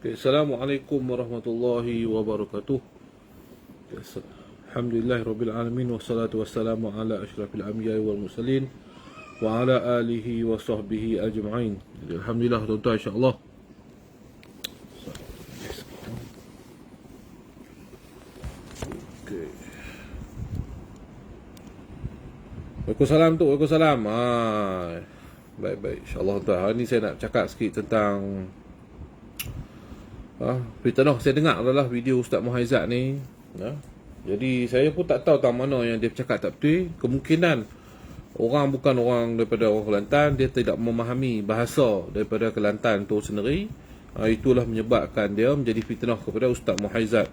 Okay, Assalamualaikum warahmatullahi wabarakatuh. Alhamdulillahirrabbilalamin. Wassalatu wassalamu ala ashrafil anbiya wal mursalin wa ala alihi wa sahbihi ajma'in. Jadi, Alhamdulillah tuan-tuan, insyaAllah. Okay. Waalaikumsalam tu, waalaikumsalam. Baik-baik, insyaAllah tuan. Hari ni saya nak cakap sikit tentang fitnah. Saya dengar adalah video Ustaz Muhaizat ni. Jadi saya pun tak tahu tentang mana yang dia cakap tak betul. Kemungkinan orang bukan orang daripada orang Kelantan, dia tidak memahami bahasa daripada Kelantan tu sendiri. Itulah menyebabkan dia menjadi fitnah kepada Ustaz Muhaizat.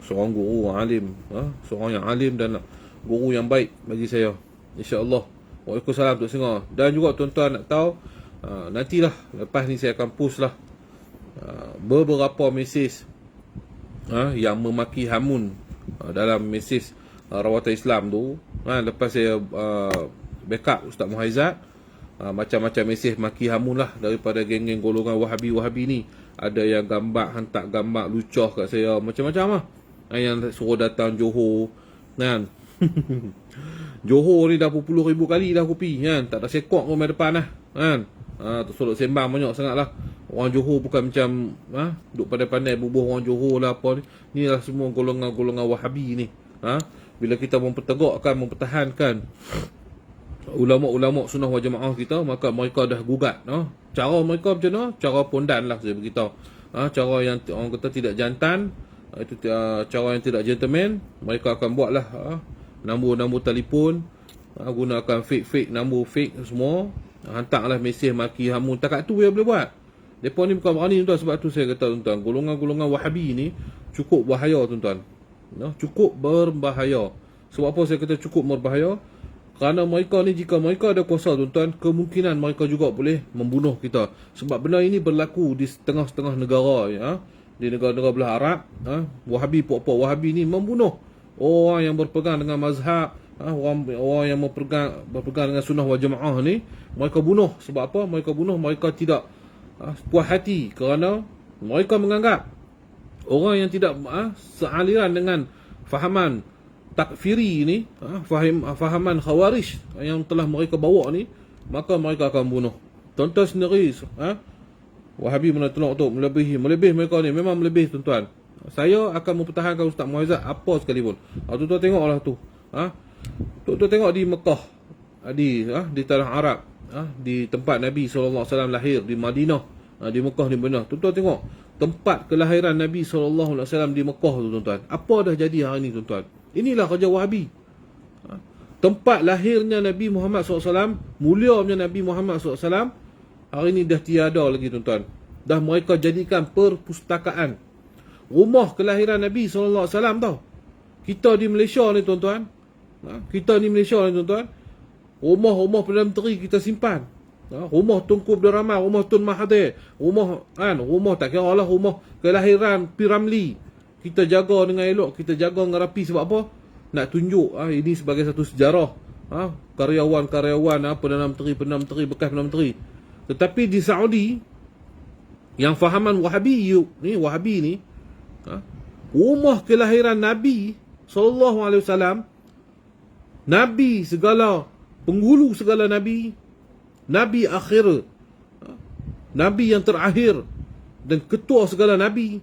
Seorang guru alim, seorang yang alim dan guru yang baik bagi saya, insya-Allah. Waalaikumsalam Tok Singa. Dan juga tuan-tuan nak tahu, nantilah lepas ni saya akan post lah beberapa mesej yang memaki hamun dalam mesej rawatan Islam tu. Lepas saya backup Ustaz Muhaizat, macam-macam mesej maki hamun lah daripada geng-geng golongan Wahabi ni. Ada yang hantar gambar lucah kat saya, macam-macam lah. Yang suruh datang Johor kan. Johor ni dah berpuluh ribu kali dah kopi kan. Tak ada sekok pun main depan lah kan. Tersolok sembang banyak sangat lah. Orang Johor bukan macam duk pandai-pandai bubuh orang Johor lah apa ni. Ni lah semua golongan-golongan Wahabi ni. Bila kita mempertegakkan, mempertahankan ulama-ulama sunnah wal jamaah kita, maka mereka dah gugat. Cara mereka macam mana? Cara pondan lah saya beritahu. Cara yang orang kata tidak jantan, itu cara yang tidak gentleman. Mereka akan buat lah nombor-nombor telefon, gunakan fake nombor fake semua. Hantarlah mesej maki hamun. Takat tu yang boleh buat. Mereka ni bukan berani tuan. Sebab tu saya kata tuan-tuan, golongan-golongan Wahabi ni cukup bahaya tuan-tuan. Cukup berbahaya. Sebab apa saya kata cukup berbahaya? Kerana mereka ni, jika mereka ada kuasa tuan-tuan, kemungkinan mereka juga boleh membunuh kita. Sebab benda ini berlaku di setengah-setengah negara di negara-negara belah Arab. Wahabi, puak-puak Wahabi ni membunuh orang yang berpegang dengan mazhab, orang yang berpegang dengan sunnah wal jamaah ni. Mereka bunuh. Sebab apa? Mereka bunuh, mereka tidak puas hati kerana mereka menganggap orang yang tidak sealiran dengan fahaman takfiri ni, fahaman khawarij yang telah mereka bawa ni, maka mereka akan bunuh. Tuan-tuan sendiri, Wahabi mana tolong untuk melebihi mereka ni, memang melebihi tuan-tuan. Saya akan mempertahankan Ustaz Muhaizat apa sekalipun. Tuan-tuan tengoklah tu. Tuan-tuan tengok di Mekah, di tanah Arab, di tempat Nabi SAW lahir, di Madinah, di Mekah ni benar. Tuan-tuan tengok tempat kelahiran Nabi SAW di Mekah tu tuan-tuan. Apa dah jadi hari ni tuan-tuan? Inilah kerja Wahabi. Tempat lahirnya Nabi Muhammad SAW, mulianya Nabi Muhammad SAW, hari ni dah tiada lagi tuan-tuan. Dah mereka jadikan perpustakaan. Rumah kelahiran Nabi SAW tau. Kita di Malaysia ni tuan-tuan, rumah-rumah Perdana Menteri kita simpan. Rumah Tunku Abdul Rahman, rumah Tun Mahathir, rumah tak kira lah, rumah kelahiran P. Ramlee, kita jaga dengan elok, kita jaga dengan rapi. Sebab apa? Nak tunjuk ini sebagai satu sejarah. Karyawan-karyawan, Perdana Menteri, bekas Perdana Menteri. Tetapi di Saudi, yang fahaman Wahabi ni, rumah kelahiran Nabi SAW, Nabi segala, penghulu segala Nabi, Nabi akhir, Nabi yang terakhir, dan ketua segala Nabi,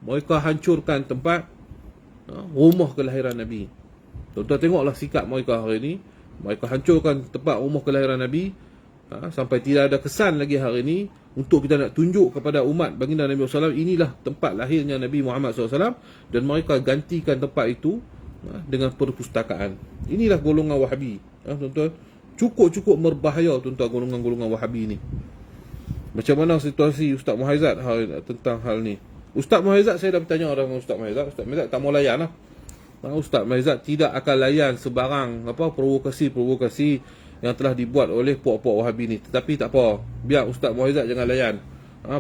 mereka hancurkan tempat rumah kelahiran Nabi. Tuan-tuan tengoklah sikap mereka hari ini. Mereka hancurkan tempat rumah kelahiran Nabi, sampai tidak ada kesan lagi hari ini untuk kita nak tunjuk kepada umat baginda Nabi SAW, inilah tempat lahirnya Nabi Muhammad SAW, dan mereka gantikan tempat itu dengan perpustakaan. Inilah golongan Wahabi, tuan-tuan. Cukup berbahaya tuan-tuan, golongan-golongan Wahabi ni. Macam mana situasi Ustaz Muhaizat tentang hal ni? Ustaz Muhaizat, saya dah bertanya dengan Ustaz Muhaizat. Ustaz Muhaizat tak mau layan lah. Ustaz Muhaizat tidak akan layan sebarang provokasi yang telah dibuat oleh puak-puak Wahabi ni. Tetapi tak apa, biar Ustaz Muhaizat jangan layan.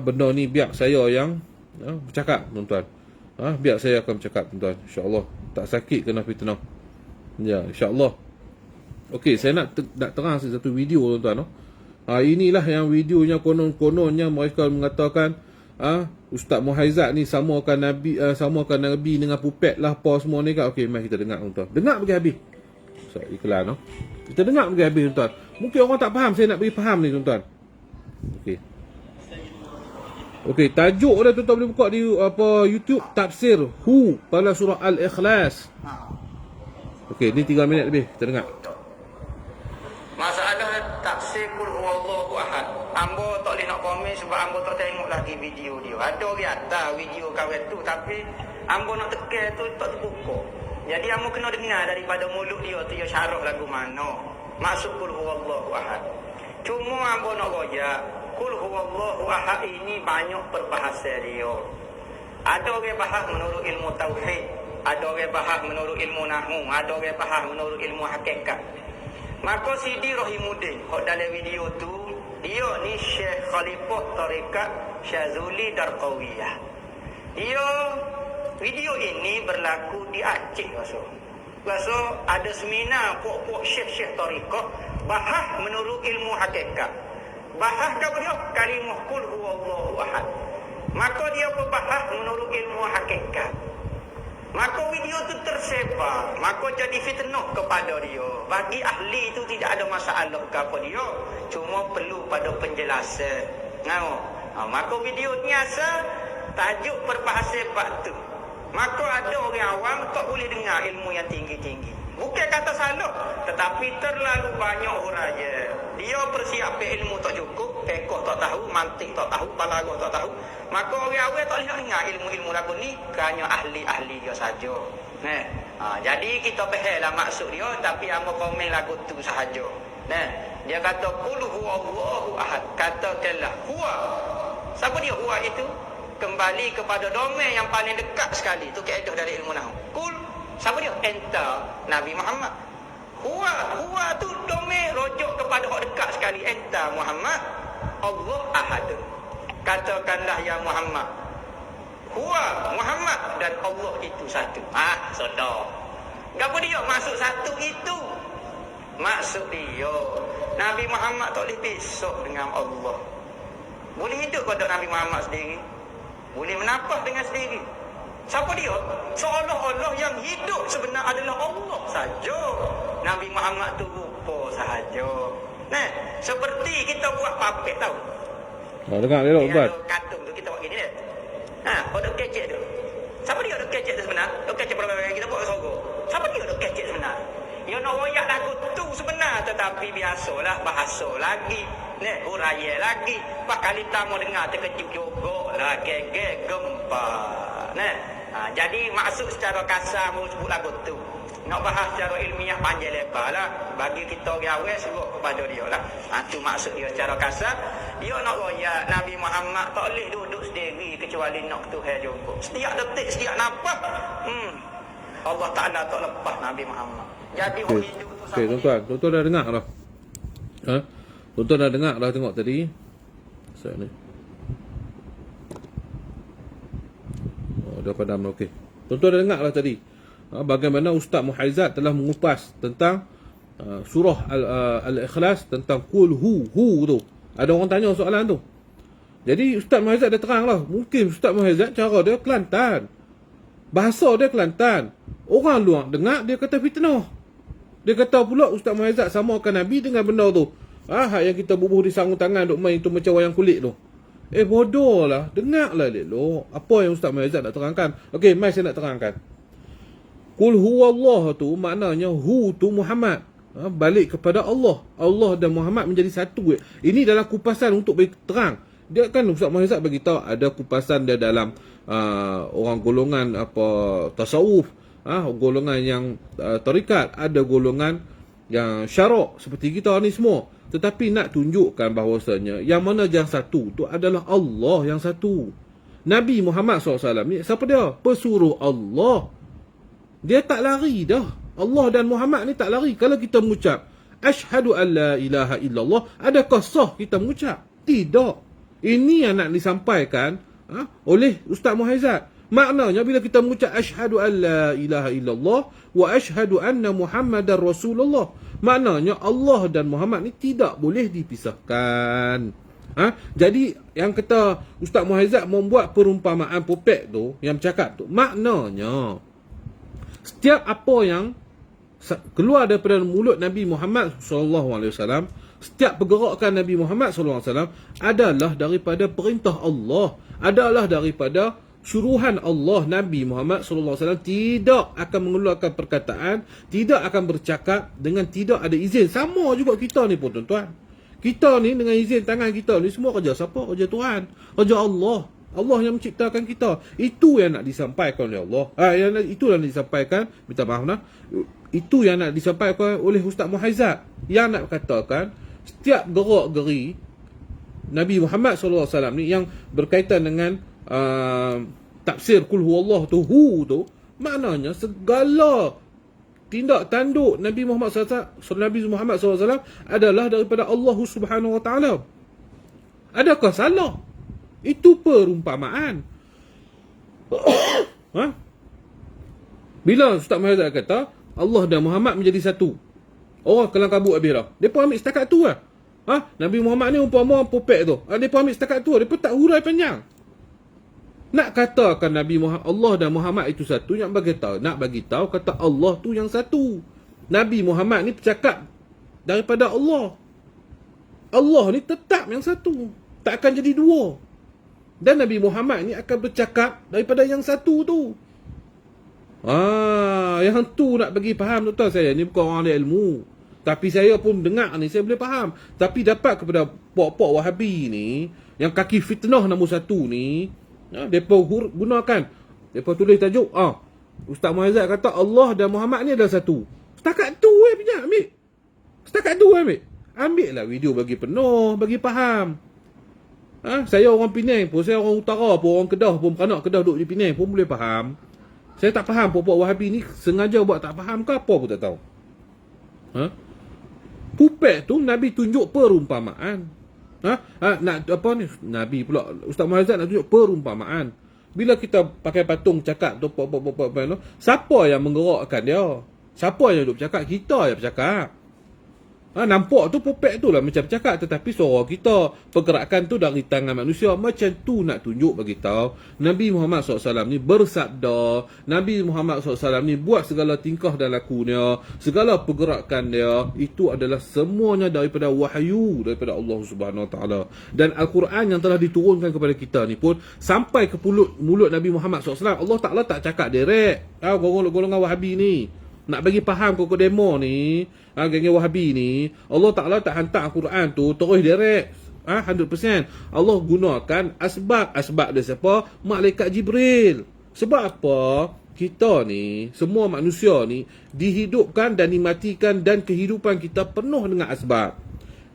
Benda ni biar saya yang bercakap tuan-tuan. Biar saya akan bercakap tuan-tuan, insya-Allah. Tak sakit kena fitnah. Ya, insya-Allah. Okey, saya nak terang satu video tuan-tuan. Inilah yang videonya, konon-kononnya mereka mengatakan Ustaz Muhaizat ni samakan Nabi dengan pupet lah apa semua ni kan. Okey, mari kita dengar tuan. Dengar pergi habis. So, iklan no. Kita dengar pergi habis tuan. Mungkin orang tak faham, saya nak bagi faham ni tuan. Okey. Okey, tajuk dia tuan boleh buka di YouTube tafsir Hu pada surah Al-Ikhlas. Okey, ni 3 minit lebih. Kita dengar. Masalah tafsir Qul Huwallahu Ahad. Ambo tak boleh nak komen sebab ambo tak tengok lagi video dia. Ada orang ada video kawan tu tapi ambo nak tekan tu tak terbuka. Jadi ambo kena dengar daripada mulut dia tu dia syarah lagu mana. Maksud Qul Huwallahu Ahad. Cuma ambo nak royak Qul Huwallahu Ahad ini banyak perbahasan dia. Ada orang bahas menurut ilmu tauhid, ada orang bahas menurut ilmu nahwu, ada orang bahas menurut ilmu hakikat. Maka Sidi Rahimuddin hok dalam video tu dia ni Syekh Khalifah Tarikat Syazuli Darqawiyah. Dia video ini berlaku di Aceh Rasul ada seminar puak-puak syekh-syekh tarikat bahas menurut ilmu hakikat. Bahas apa dia? Kalimah Qul Huwallahu Ahad. Maka dia berbahas menurut ilmu hakikat. Maka video tu tersebar, maka jadi fitnah kepada dia. Bagi ahli itu tidak ada masalah ke apa dia, cuma perlu pada penjelasan. Maka video ni asal tajuk perbahasan bab tu. Maka ada orang awam tak boleh dengar ilmu yang tinggi-tinggi. Bukan kata salah, tetapi terlalu banyak huraya. Dia persiapan ilmu tak cukup, fiqh tak tahu, mantik tak tahu, balaghah tak tahu. Maka orang awam tak boleh dengar ilmu-ilmu lagu ni, hanya ahli-ahli dia saja. Jadi kita fahamlah maksud dia, tapi amo komen lagu tu sahaja. Dia kata Qul Huwallahu Ahad, katakanlah huwa. Siapa dia huwa itu? Kembali kepada domain yang paling dekat sekali. Itu kaedah dari ilmu nahwu. Qul, siapa dia? Enta Nabi Muhammad. Huwa tu domain rujuk kepada orang dekat sekali. Enta Muhammad. Allah Ahad. Katakanlah ya Muhammad. Huwa Muhammad dan Allah itu satu. Sudah. Apa dia maksud satu itu? Maksud dia Nabi Muhammad tak boleh besok dengan Allah. Boleh hidup pada Nabi Muhammad sendiri, boleh menapah dengan sendiri. Siapa dia? Seolah-olah yang hidup sebenar adalah Allah saja. Nabi Muhammad tu rupa sahaja. Seperti kita buat papet tahu. Dengar dia buat. Katung tu kita buat gini dia. Dok kecek tu. Siapa dia dok kecek tu sebenar? Dok kecek pada kita buat sorok. Siapa dia dok kecek sebenar? Dia nak royak lagu tu sebenar, tetapi biasalah bahasa lagi. Huraya lagi. Pak kali tamu dengar terkejut juga lah, gegek gempar. Jadi maksud secara kasar sebut lagu tu. Nak bahas secara ilmiah panjang lebar lah. Bagi kita orang awal suruh kepada dia lah. Tu maksud dia secara kasar. Dia nak royak Nabi Muhammad tak boleh duduk sendiri kecuali nak Tuhan juga. Setiap detik, setiap nafas Allah Ta'ala tak lepas Nabi Muhammad. Jadi orang hidup tu sama. Tuan-tuan dah dengar dah. Tuan-tuan dah dengar dah tengok tadi. Saya ni. Dah padam dah, okey. Tuan-tuan dah dengar dah tadi. Bagaimana Ustaz Muhaizat telah mengupas tentang surah Al-Ikhlas, tentang Qul Hu tu. Ada orang tanya soalan tu. Jadi Ustaz Muhaizat dah terang lah. Mungkin Ustaz Muhaizat cara dia Kelantan. Bahasa dia Kelantan. Orang luar dengar dia kata fitnah. Dia kata pula Ustaz Muhaizat samakan Nabi dengan benda tu. Yang kita bubuh di sarung tangan duk main tu macam wayang kulit tu. Bodoh lah. Dengarlah elok. Apa yang Ustaz Muhaizat nak terangkan. Okey, mai saya nak terangkan. Qul huwallah tu maknanya hu tu Muhammad. Balik kepada Allah. Allah dan Muhammad menjadi satu. Ini dalam kupasan untuk bagi terang. Dia kan Ustaz Muhaizat bagi tahu ada kupasan dia dalam orang golongan tasawuf, golongan yang tarikat, ada golongan yang syarak seperti kita ni semua. Tetapi nak tunjukkan bahawasanya yang mana yang satu tu adalah Allah yang satu. Nabi Muhammad SAW ni siapa dia? Pesuruh Allah. Dia tak lari dah. Allah dan Muhammad ni tak lari. Kalau kita mengucap asyhadu an la ilaha illallah, adakah sah kita mengucap? Tidak. Ini yang nak disampaikan oleh Ustaz Muhaizat. Maknanya bila kita mengucap asyhadu an la ilaha illallah wa asyhadu anna Muhammadar Rasulullah, maknanya Allah dan Muhammad ni tidak boleh dipisahkan. Jadi yang kata Ustaz Muhaizat membuat perumpamaan popek tu, yang bercakap tu, maknanya setiap apa yang keluar daripada mulut Nabi Muhammad SAW, setiap pergerakan Nabi Muhammad SAW adalah daripada perintah Allah, adalah daripada suruhan Allah. Nabi Muhammad SAW tidak akan mengeluarkan perkataan, tidak akan bercakap dengan tidak ada izin. Sama juga kita ni pun, tuan-tuan. Kita ni dengan izin tangan kita ni semua kerja siapa? Kerja Tuhan, kerja Allah. Allah yang menciptakan kita. Itu yang nak disampaikan oleh Allah. Itu yang nak disampaikan, minta maaf nah. Itu yang nak disampaikan oleh Ustaz Muhaizat, yang nak katakan setiap gerak-geri Nabi Muhammad SAW ni yang berkaitan dengan tafsir kul huwallah tu, maknanya segala tindak tanduk Nabi Muhammad SAW adalah daripada Allah Subhanahu Wa Taala. Adakah salah? Itu perumpamaan. Bila Ustaz Muhammad kata Allah dan Muhammad menjadi satu, orang kelang kabut habis dah. Depa ambil setakat tu lah. Nabi Muhammad ni umpama popek tu. Depa ambil setakat tu. Depa tak hurai panjang. Nak katakan Nabi Muhammad, Allah dan Muhammad itu satu, nak bagi tahu kata Allah tu yang satu. Nabi Muhammad ni bercakap daripada Allah. Allah ni tetap yang satu, tak akan jadi dua. Dan Nabi Muhammad ni akan bercakap daripada yang satu tu. Yang tu nak bagi faham, tuan-tuan. Saya ni bukan orang ahli ilmu, tapi saya pun dengar ni, saya boleh faham. Tapi dapat kepada pok-pok Wahabi ni, yang kaki fitnah nombor satu ni, mereka gunakan, mereka tulis tajuk, Ustaz Muhaizat kata Allah dan Muhammad ni adalah satu. Setakat tu punya ambil. Setakat tu ambil lah video bagi penuh, bagi faham. Saya orang Penang pun, saya orang utara pun, orang Kedah pun, beranak Kedah duduk di Penang pun boleh faham. Saya tak faham pok-pok Wahabi ni sengaja buat tak faham ke apa pun tak tahu. Pupek tu Nabi tunjuk perumpamaan. Nak apa ni? Nabi pula Ustaz Muhaizat nak tunjuk perumpamaan. Bila kita pakai patung cakap tu, siapa yang menggerakkan dia? Siapa yang duduk bercakap? Kita yang bercakap. Nampak tu popek tu lah macam bercakap, tetapi suara kita, pergerakan tu dari tangan manusia. Macam tu nak tunjuk bagi tahu Nabi Muhammad SAW ni bersabda, Nabi Muhammad SAW ni buat segala tingkah dan lakunya, segala pergerakan dia, itu adalah semuanya daripada wahyu, daripada Allah Subhanahu Wa Taala. Dan Al-Quran yang telah diturunkan kepada kita ni pun sampai ke mulut Nabi Muhammad SAW. Allah Ta'ala tak cakap direct. Golongan Wahabi ni nak bagi faham kau demo ni, geng Wahabi ni, Allah Ta'ala tak hantar Al-Quran tu terus direct 100%. Allah gunakan asbab. Asbab dia siapa? Malaikat Jibril. Sebab apa? Kita ni, semua manusia ni dihidupkan dan dimatikan, dan kehidupan kita penuh dengan asbab.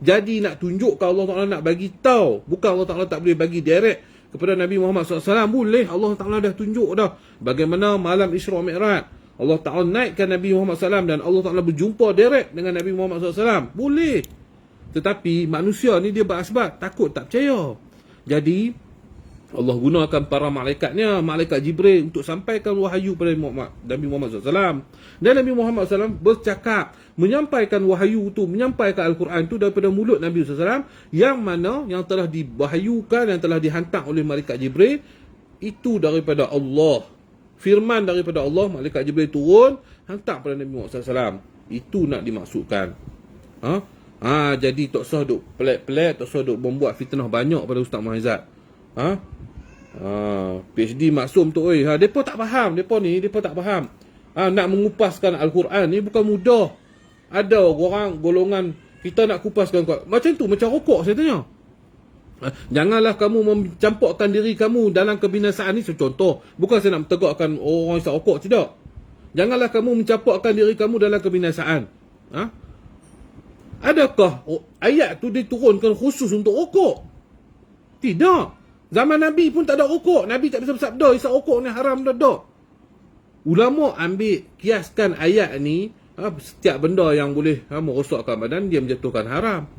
Jadi nak tunjuk kalau Allah Ta'ala nak bagi tahu, bukan Allah Ta'ala tak boleh bagi direct kepada Nabi Muhammad SAW. Boleh, Allah Ta'ala dah tunjuk dah. Bagaimana malam Isra Mi'raj, Allah Ta'ala naikkan Nabi Muhammad SAW dan Allah Ta'ala berjumpa direct dengan Nabi Muhammad SAW. Boleh. Tetapi manusia ni dia berasbab, takut tak percaya. Jadi Allah gunakan para malaikatnya, malaikat Jibril, untuk sampaikan wahyu pada Nabi Muhammad SAW. Dan Nabi Muhammad SAW bercakap, menyampaikan wahyu tu, menyampaikan Al-Quran tu daripada mulut Nabi SAW, yang mana yang telah diwahyukan, yang telah dihantar oleh malaikat Jibril, itu daripada Allah. Firman daripada Allah, malaikat Jibril turun, hantar pada Nabi Muhammad SAW. Itu nak dimaksudkan. Jadi tak usah duk pelik-pelik, tak usah duk membuat fitnah banyak pada Ustaz Muhaizat. PhD maksum tu, depa tak faham, depa tak faham. Nak mengupaskan Al-Quran ni bukan mudah. Ada orang golongan kita nak kupaskan macam tu, macam rokok saya tanya. Janganlah kamu mencampurkan diri kamu dalam kebinasaan ni. Contoh, bukan saya nak mentegakkan orang isap rokok, tidak. Janganlah kamu mencampurkan diri kamu dalam kebinasaan. Adakah ayat tu diturunkan khusus untuk rokok? Tidak. Zaman Nabi pun tak ada rokok. Nabi tak bisa bersabda isap rokok ni haram dah. Ulama ambil kiaskan ayat ni, setiap benda yang boleh merosakkan badan, dia menjatuhkan haram.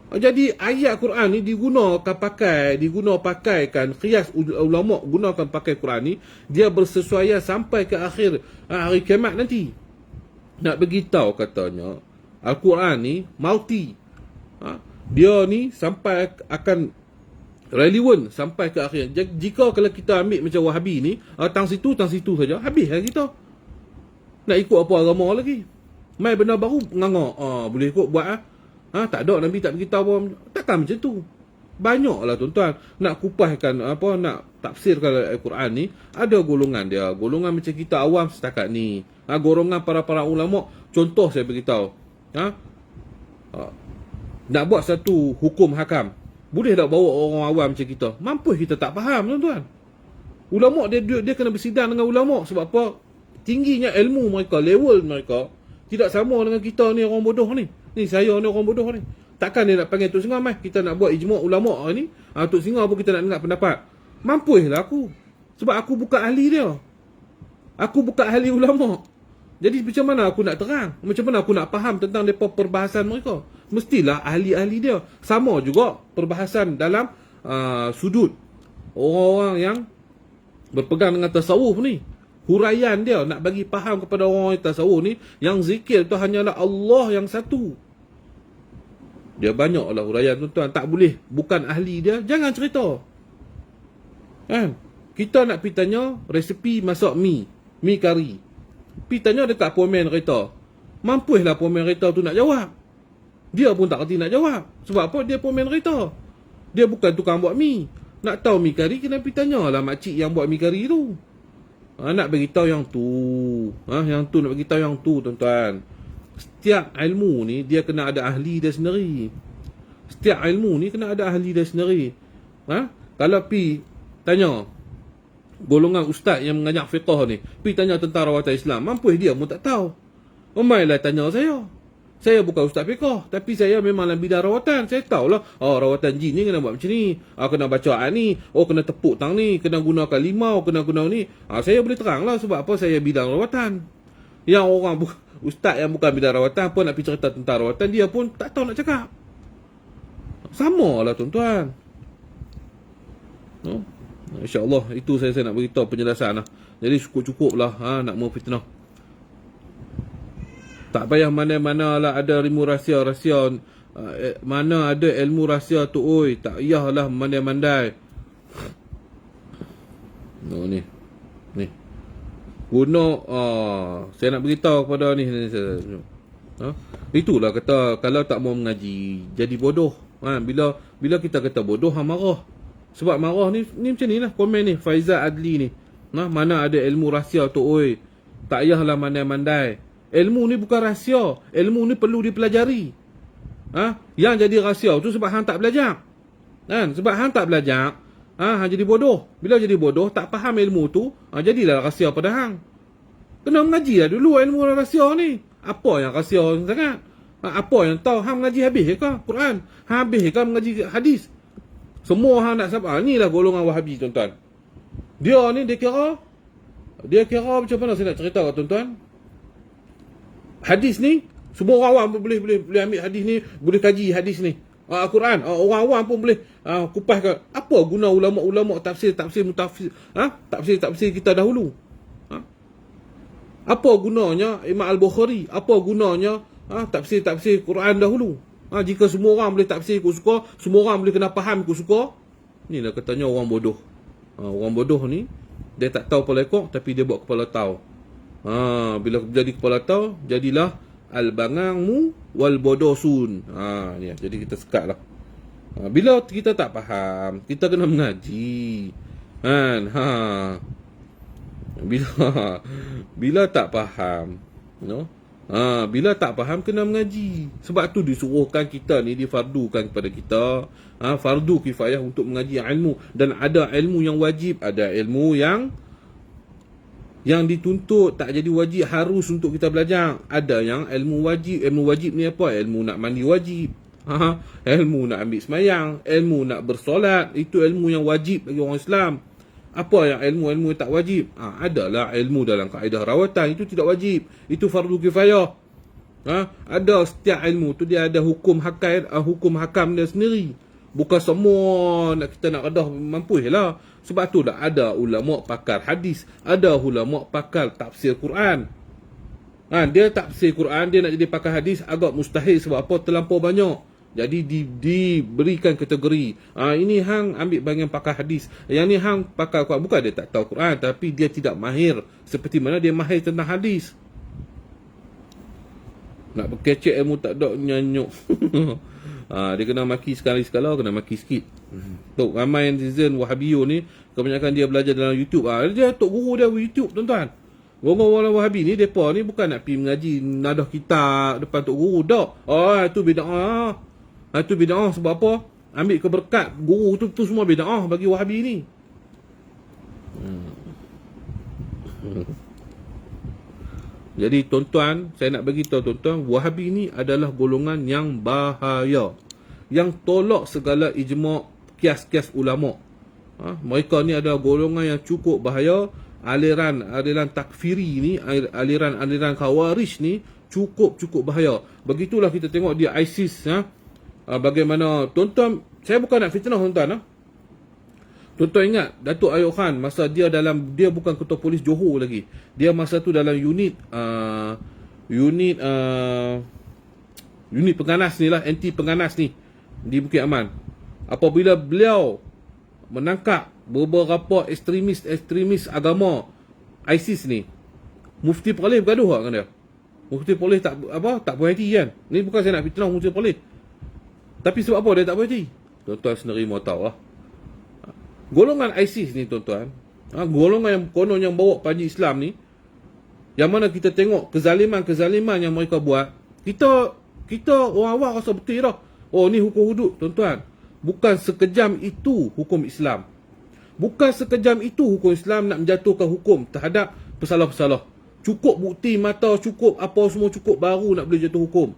Jadi ayat Quran ni digunakan pakaikan kias. Ulama gunakan pakai Quran ni, dia bersesuaian sampai ke akhir hari kiamat nanti. Nak beritahu katanya Al-Quran ni multi. Dia ni sampai akan relevan sampai ke akhir. Jika kalau kita ambil macam Wahabi ni, tang situ saja, habis lah kita. Nak ikut apa agama lagi? Mai benda baru ngangok. Boleh ikut buat tak ada Nabi tak beritahu apa. Takkan macam tu. Banyaklah tuan-tuan nak kupaskan nak tafsirkan Al-Quran ni, ada golongan dia. Golongan macam kita awam setakat ni. Golongan para ulama, contoh saya beritahu. Nak buat satu hukum hakam, boleh tak bawa orang awam macam kita? Mampu kita tak faham tuan-tuan. Ulama dia kena bersidang dengan ulama. Sebab apa? Tingginya ilmu mereka, level mereka tidak sama dengan kita ni orang bodoh ni. Ni saya ni orang bodoh ni. Takkan dia nak panggil Tok Singa mai kita nak buat ijma' ulama ni. Tok Singa pun kita nak dengar pendapat. Mampulah aku. Sebab aku bukan ahli dia. Aku bukan ahli ulama. Jadi macam mana aku nak terang? Macam mana aku nak faham tentang depa perbahasan mereka? Mestilah ahli-ahli dia. Sama juga perbahasan dalam sudut orang-orang yang berpegang dengan tasawuf ni. Huraian dia nak bagi faham kepada orang yang tasawuf ni, yang zikir tu hanyalah Allah yang satu. Dia banyaklah huraian tuan-tuan. Tak boleh, bukan ahli dia, jangan cerita. Kan? Kita nak pergi tanya resepi masak mi kari. Pergi tanya dekat pomen kereta. Mampulah pomen kereta tu nak jawab. Dia pun tak kerti nak jawab. Sebab apa? Dia pomen kereta. Dia bukan tukang buat mi. Nak tahu mi kari, kena pergi tanyalah makcik yang buat mi kari tu. Nak beritahu yang tu. Yang tu nak beritahu yang tu tuan-tuan. Setiap ilmu ni dia kena ada ahli dia sendiri. Setiap ilmu ni kena ada ahli dia sendiri. Kalau pi tanya golongan ustaz yang mengajar fiqh ni, pi tanya tentang rawatan Islam, mampu dia pun tak tahu. Omailah tanya saya. Saya bukan ustaz fiqh, tapi saya memang dalam bidang rawatan. Saya tahulah, rawatan jin ni kena buat macam ni. Kena baca ni, kena tepuk tang ni, kena gunakan limau, kena guna ni. Saya boleh teranglah sebab apa saya bidang rawatan. Yang orang ustaz yang bukan bidang rawatan pun nak pergi cerita tentang rawatan, dia pun tak tahu nak cakap. Samalah tuan-tuan. InsyaAllah itu saya nak beritahu penjelasan lah. Jadi cukup-cukup lah nak mau fitnah. Tak payah mana-mana lah ada ilmu rahsia-rahsia. Mana ada ilmu rahsia tu, oi. Tak payahlah mandai-mandai. Ni. Guna, saya nak beritahu kepada ni. Itulah kata, kalau tak mau mengaji, jadi bodoh. Bila kita kata bodoh, marah. Sebab marah ni macam ni lah komen ni Faizal Adli ni. Mana ada ilmu rahsia tu, oi. Tak payahlah mandai-mandai. Ilmu ni bukan rahsia. Ilmu ni perlu dipelajari. Yang jadi rahsia tu sebab hang tak belajar. Sebab hang tak belajar, hang jadi bodoh. Bila jadi bodoh, tak faham ilmu tu, jadilah rahsia pada hang. Kena mengaji lah dulu ilmu rahsia ni. Apa yang rahsia sangat? Apa yang tahu? Hang mengaji habis ke Quran? Hang habis ke mengaji hadis? Semua hang nak sabar. Inilah golongan Wahabi tuan-tuan. Dia ni dia kira macam mana saya nak cerita tuan-tuan? Hadis ni semua orang awam pun boleh ambil hadis ni, boleh kaji hadis ni. Al-Quran, orang awam pun boleh kupaskan. Apa guna ulama-ulama tafsir mutafsir, tafsir kita dahulu? Apa gunanya Imam Al-Bukhari? Apa gunanya tafsir Quran dahulu? Jika semua orang boleh tafsir ikut suka, semua orang boleh kena faham ikut suka, inilah katanya orang bodoh. Orang bodoh ni dia tak tahu kepala ekor, tapi dia buat kepala tahu. Bila jadi kepala tahu, jadilah al-bangangmu wal bodosun. Ni jadi kita sekat lah. Bila kita tak faham, kita kena mengaji. Bila tak faham, bila tak faham kena mengaji. Sebab tu disuruhkan kita ni, difardukan kepada kita fardu kifayah untuk mengaji ilmu. Dan ada ilmu yang wajib, ada ilmu yang dituntut, tak jadi wajib, harus untuk kita belajar. Ada yang ilmu wajib. Ilmu wajib ni apa? Ilmu nak mandi wajib, ilmu nak ambil semayang, ilmu nak bersolat. Itu ilmu yang wajib bagi orang Islam. Apa yang ilmu-ilmu yang tak wajib? Adalah ilmu dalam kaedah rawatan, itu tidak wajib. Itu fardu kifayah. Ada setiap ilmu tu dia ada hukum hakam dia sendiri. Bukan semua kita nak redah mampu lah. Sebab tu dah ada ulama pakar hadis, ada ulama pakar tafsir Quran. Dia tafsir Quran, dia nak jadi pakar hadis agak mustahil. Sebab apa? Terlampau banyak. Jadi diberikan kategori. Ini hang ambil bahagian pakar hadis. Yang ni hang pakar Quran. Bukan dia tak tahu Quran, tapi dia tidak mahir. Seperti mana dia mahir tentang hadis. Nak berkecek ilmu tak ada nyanyuk. Dia kena maki sekali-sekala, kena maki sikit. Tok ramai netizen Wahabiyun ni, kebanyakan dia belajar dalam YouTube. Dia tok guru dia YouTube, tuan-tuan. Orang-orang Wahabi ni, mereka ni bukan nak pergi mengaji nadah kitab depan tok guru. Tak. Itu bid'ah. Itu bid'ah sebab apa? Ambil keberkat guru tu semua bid'ah bagi Wahabi ni. Jadi tuan-tuan, saya nak bagi tahu tuan-tuan, Wahabi ni adalah golongan yang bahaya. Yang tolak segala ijma' kias-kias ulama'. Mereka ni adalah golongan yang cukup bahaya. Aliran takfiri ni, aliran khawarij ni cukup bahaya. Begitulah kita tengok dia ISIS. Bagaimana, tuan-tuan, saya bukan nak fitnah tuan-tuan. Tuan-tuan ingat Datuk Ayub Khan masa dia bukan ketua polis Johor lagi. Dia masa tu dalam unit penganas ni lah, anti penganas ni di Bukit Aman. Apabila beliau menangkap beberapa ekstremis agama ISIS ni, Mufti Perlis bergaduh kan dia. Mufti Perlis tak puas hati kan. Ni bukan saya nak fitnah Mufti Perlis. Tapi sebab apa dia tak puas hati? Tuan-tuan sendiri mau tahu lah. Golongan ISIS ni tuan-tuan, golongan yang konon yang bawa panji Islam ni, yang mana kita tengok kezaliman yang mereka buat, kita orang awam rasa betul dah. Ni hukum hudud tuan-tuan. Bukan sekejam itu hukum Islam. Bukan sekejam itu hukum Islam nak menjatuhkan hukum terhadap pesalah-pesalah. Cukup bukti mata, cukup apa semua cukup baru nak boleh jatuh hukum.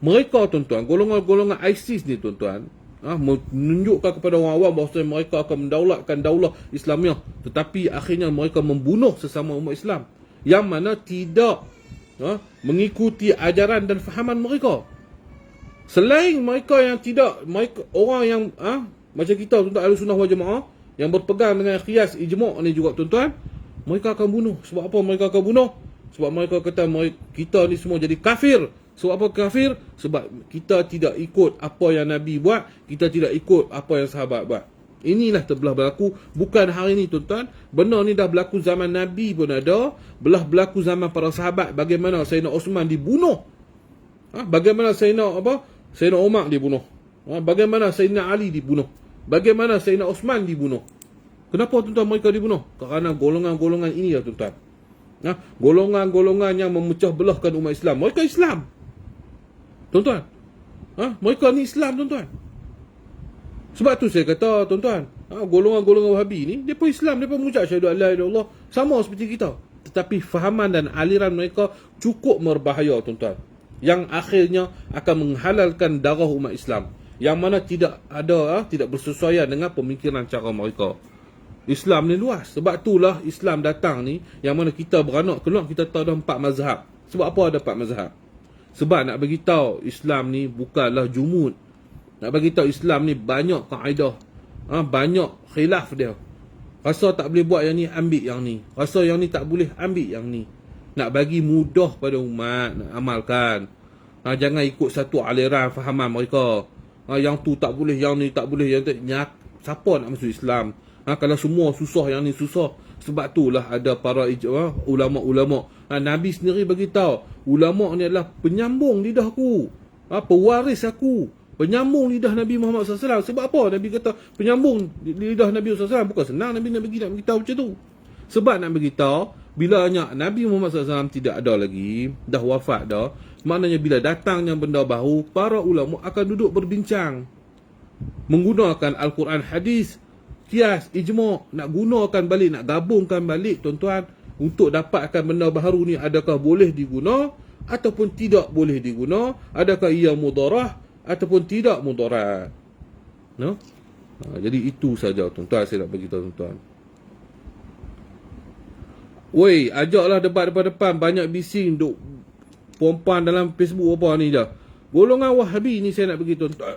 Mereka tuan-tuan, golongan ISIS ni tuan-tuan, menunjukkan kepada orang awam bahawa mereka akan mendaulatkan daulah Islamiah, tetapi akhirnya mereka membunuh sesama umat Islam yang mana tidak mengikuti ajaran dan fahaman mereka. Selain mereka yang tidak, orang yang macam kita tuan-tuan Ahlussunnah wal Jamaah yang berpegang dengan qiyas ijma' ni juga tuan-tuan, mereka akan bunuh. Sebab apa mereka akan bunuh? Sebab mereka kata kita ni semua jadi kafir. Sebab apa kafir? Sebab kita tidak ikut apa yang Nabi buat, kita tidak ikut apa yang sahabat buat. Inilah terbelah berlaku, bukan hari ni tuan-tuan. Benda ni dah berlaku zaman Nabi pun ada, berlaku zaman para sahabat. Bagaimana Sayyidina Osman dibunuh, bagaimana Sayyidina Umar dibunuh, bagaimana Sayyidina Ali dibunuh, bagaimana Sayyidina Osman dibunuh. Kenapa tuan-tuan mereka dibunuh? Kerana golongan-golongan ini lah tuan-tuan. Golongan-golongan yang memecah belahkan umat Islam. Mereka Islam tuan-tuan. Mereka ni Islam tuan-tuan. Sebab tu saya kata tuan-tuan, golongan-golongan Wahabi ni, dia pun Islam, dia pun mengucap syahadu an la ilaha illallah, sama seperti kita. Tetapi fahaman dan aliran mereka cukup berbahaya tuan-tuan, yang akhirnya akan menghalalkan darah umat Islam, yang mana tidak bersesuaian dengan pemikiran cara mereka. Islam ni luas. Sebab itulah Islam datang ni, yang mana kita beranak keluar, kita tahu ada 4 mazhab. Sebab apa ada 4 mazhab? Sebab nak bagi tahu Islam ni bukanlah jumud. Nak bagi tahu Islam ni banyak kaedah, banyak khilaf dia. Rasa tak boleh buat yang ni, ambil yang ni. Rasa yang ni tak boleh, ambil yang ni. Nak bagi mudah pada umat nak amalkan. Jangan ikut satu aliran fahaman mereka. Yang tu tak boleh, yang ni tak boleh, yang tu siapa nak masuk Islam? Kalau semua susah, yang ni susah. Sebab itulah ada para ulama-ulama. Nabi sendiri bagi tahu, ulama ni adalah penyambung lidahku, pewaris aku, penyambung lidah Nabi Muhammad SAW. Sebab apa Nabi kata penyambung lidah Nabi SAW? Bukan senang Nabi nak beritahu macam tu. Sebab nak beritahu, bila Nabi Muhammad SAW tidak ada lagi, dah wafat dah, maknanya bila datangnya benda baru, para ulama akan duduk berbincang, menggunakan Al-Quran, hadis, kias, ijma', nak gunakan balik, nak gabungkan balik tuan-tuan, untuk dapatkan benda baru ni, adakah boleh diguna ataupun tidak boleh diguna, adakah ia mudarah ataupun tidak mudarat. Jadi itu saja tuan-tuan saya nak beritahu tuan-tuan. Woi, ajaklah debat depan-depan, banyak bising duk perempuan dalam Facebook apa ni dah. Golongan Wahabi ni saya nak beritahu tuan-tuan.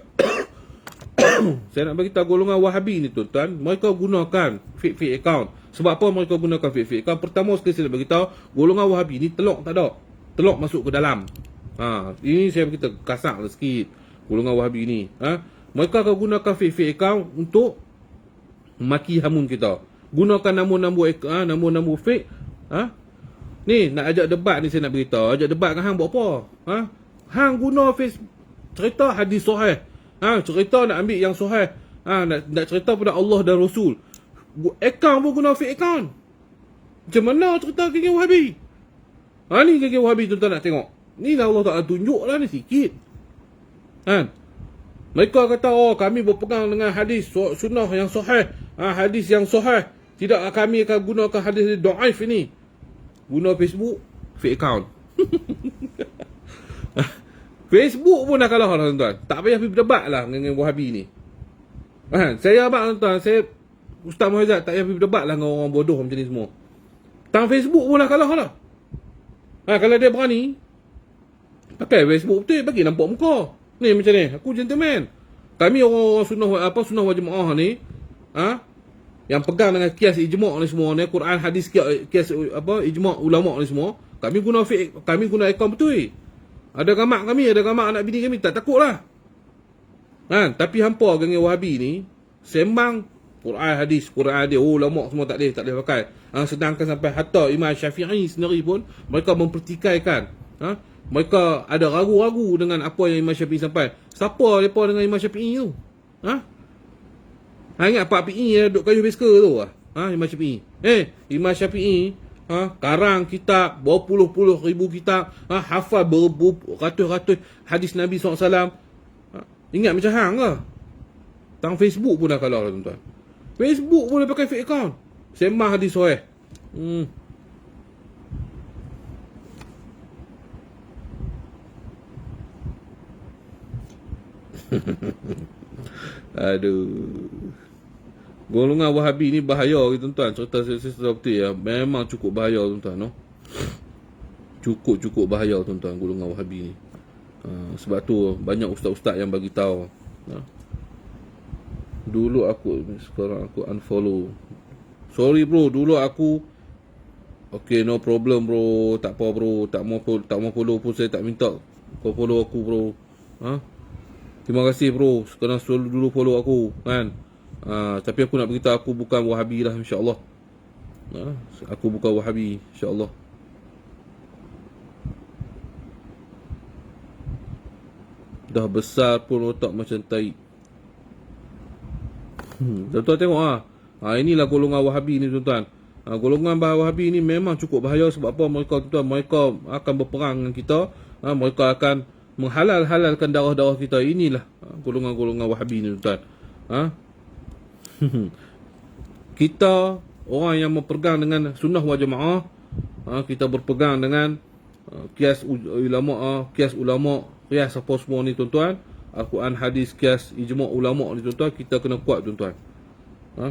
Saya nak beritahu golongan Wahabi ni tuan-tuan, mereka gunakan fake account. Sebab apa mereka gunakan fake account? Pertama sekali saya nak beritahu, golongan Wahabi ni telok tak ada. Telok masuk ke dalam. Ini saya beritahu kasar sikit. golongan Wahabi ni. Mereka akan gunakan fake account untuk maki hamun kita. Gunakan nama-nama fake. Ni nak ajak debat ni, saya nak beritahu. Ajak debat dengan hang buat apa? Hang guna face cerita hadis sahih. Cerita nak ambil yang sahih. Nak cerita pada Allah dan Rasul. Account pun guna fake account. Macam mana cerita geng Wahabi? Ni geng Wahabi tuan-tuan nak tengok. Ni lah Allah Ta'ala tunjuk lah ni sikit. Mereka kata, kami berpegang dengan hadis sunnah yang sahih. Hadis yang sahih. Tidak, kami akan gunakan hadis dhaif ini. Guna Facebook, fake account. Facebook pun dah kalah lah tuan-tuan. Tak payah pergi berdebat lah dengan Wahabi ni. Saya abang tuan-tuan, Ustaz Muhaizat tak payah pergi berdebat lah dengan orang bodoh macam ni semua. Tang Facebook pun dah kalah lah. Kalau dia berani pakai Facebook betul, bagi nampak muka. Ni macam ni, aku gentleman. Kami orang-orang sunnah wal jemaah ni, yang pegang dengan kias ijma' ni semua ni, Quran, hadis, kias ijma' ulama' ni semua, kami guna fake, kami guna akaun betul. Ada gamak kami, ada gamak anak bini kami, tak takut lah. Tapi hampa geng Wahabi ni sembang Quran hadis, ulama' semua tak boleh pakai. Sedangkan sampai hatta Imam Syafi'i sendiri pun mereka mempertikaikan. Mereka ada ragu-ragu dengan apa yang Imam Syafi'i sampai. Siapa depa dengan Imam Syafi'i tu? Ingat Pak PI duduk kayu biskar tu Imam Syafi'i. Imam Syafi'i karang kitab, berpuluh-puluh ribu kitab, hafal beratus-ratus hadis Nabi SAW. Ingat macam hang ke? Tang Facebook pun dah kalah lah tuan-tuan. Facebook boleh pakai fake account. Sembah hadis sahih. Aduh. Golongan Wahabi ni bahaya tuan-tuan. Cerita saya seperti ya, memang cukup bahaya tuan-tuan, no. Cukup bahaya tuan-tuan golongan Wahabi ni. Sebab tu banyak ustaz-ustaz yang bagi tahu. Dulu sekarang aku unfollow. Sorry bro, dulu aku okay, no problem bro. Tak apa bro, tak mau follow pun saya tak minta kau follow aku bro. Terima kasih bro, sekarang dulu follow aku kan. Tapi aku nak beritahu aku bukan Wahabi lah, insya-Allah. Aku bukan Wahabi, insya-Allah. Dah besar pun otak macam tai. Tuan-tuan tengok inilah golongan Wahabi ni tuan-tuan. Golongan Wahabi ni memang cukup bahaya. Sebab apa? Mereka akan berperang dengan kita. Mereka akan menghalal-halalkan darah-darah kita. Inilah golongan-golongan Wahabi ni tuan-tuan. Kita orang yang berpegang dengan sunnah wal jemaah, kita berpegang dengan kias ulama, kias apa semua ni tuan-tuan, Al-Quran, hadis, kias ijma' ulama ni tuan-tuan, kita kena kuat tuan-tuan.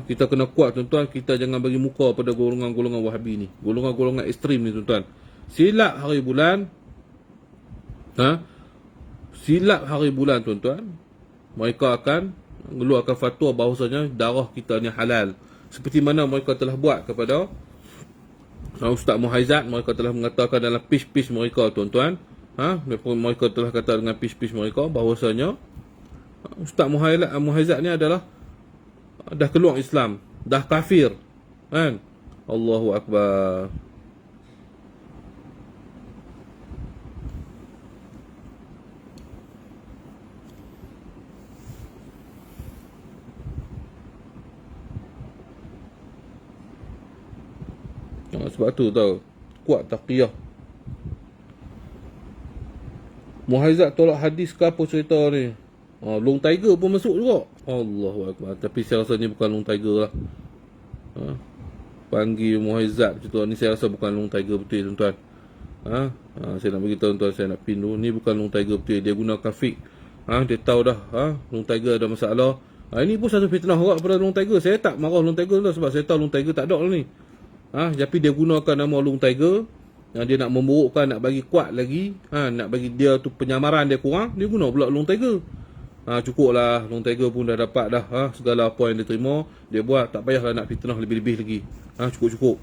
Kita kena kuat tuan-tuan. Kita jangan bagi muka pada golongan-golongan Wahabi ni, golongan-golongan ekstrim ni tuan-tuan. Silap hari bulan tuan-tuan, mereka akan mengeluarkan fatwa bahawasanya darah kita ni halal. Seperti mana mereka telah buat kepada Ustaz Muhaizat. Mereka telah mengatakan dalam page mereka tuan-tuan. Mereka telah kata dengan page mereka bahawasanya Ustaz Muhaizat ni adalah dah keluar Islam, dah kafir kan. Allahu Akbar. Sebab tu tau, kuat taqiyah. Muhaizat tolak hadis ke apa cerita ni. Long Tiger pun masuk juga. Allahu Akbar. Tapi saya rasa ni bukan Long Tiger lah. Panggil Muhaizat macam tu. Ni saya rasa bukan Long Tiger betul tuan-tuan. Saya nak beritahu tuan-tuan, saya nak pin dulu. Ni bukan Long Tiger betul. Dia gunakan fake. Dia tahu dah Long Tiger ada masalah. Ini pun satu fitnah juga kepada Long Tiger. Saya tak marah Long Tiger tu sebab saya tahu Long Tiger tak ada lah ni. Tapi dia gunakan nama Long Tiger. Dia nak memburukkan, nak bagi kuat lagi, nak bagi dia tu penyamaran dia kurang, dia guna pula Long Tiger. Cukup lah, Long Tiger pun dah dapat dah segala apa yang dia terima, dia buat. Tak payahlah nak fitnah lebih-lebih lagi. Cukup-cukup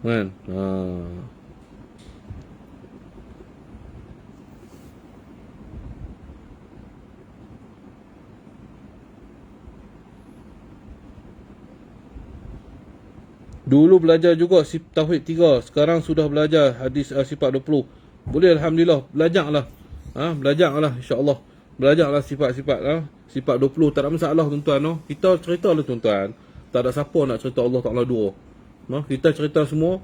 kan. Dulu belajar juga Tauhid 3. Sekarang sudah belajar hadis sifat 20. Boleh, Alhamdulillah. Belajarlah. Belajarlah insya-Allah. Belajarlah sifat-sifat. Sifat 20 tak ada masalah tuan-tuan. Kita cerita lah tuan-tuan. Tak ada siapa nak cerita Allah Ta'ala dua. Kita cerita semua.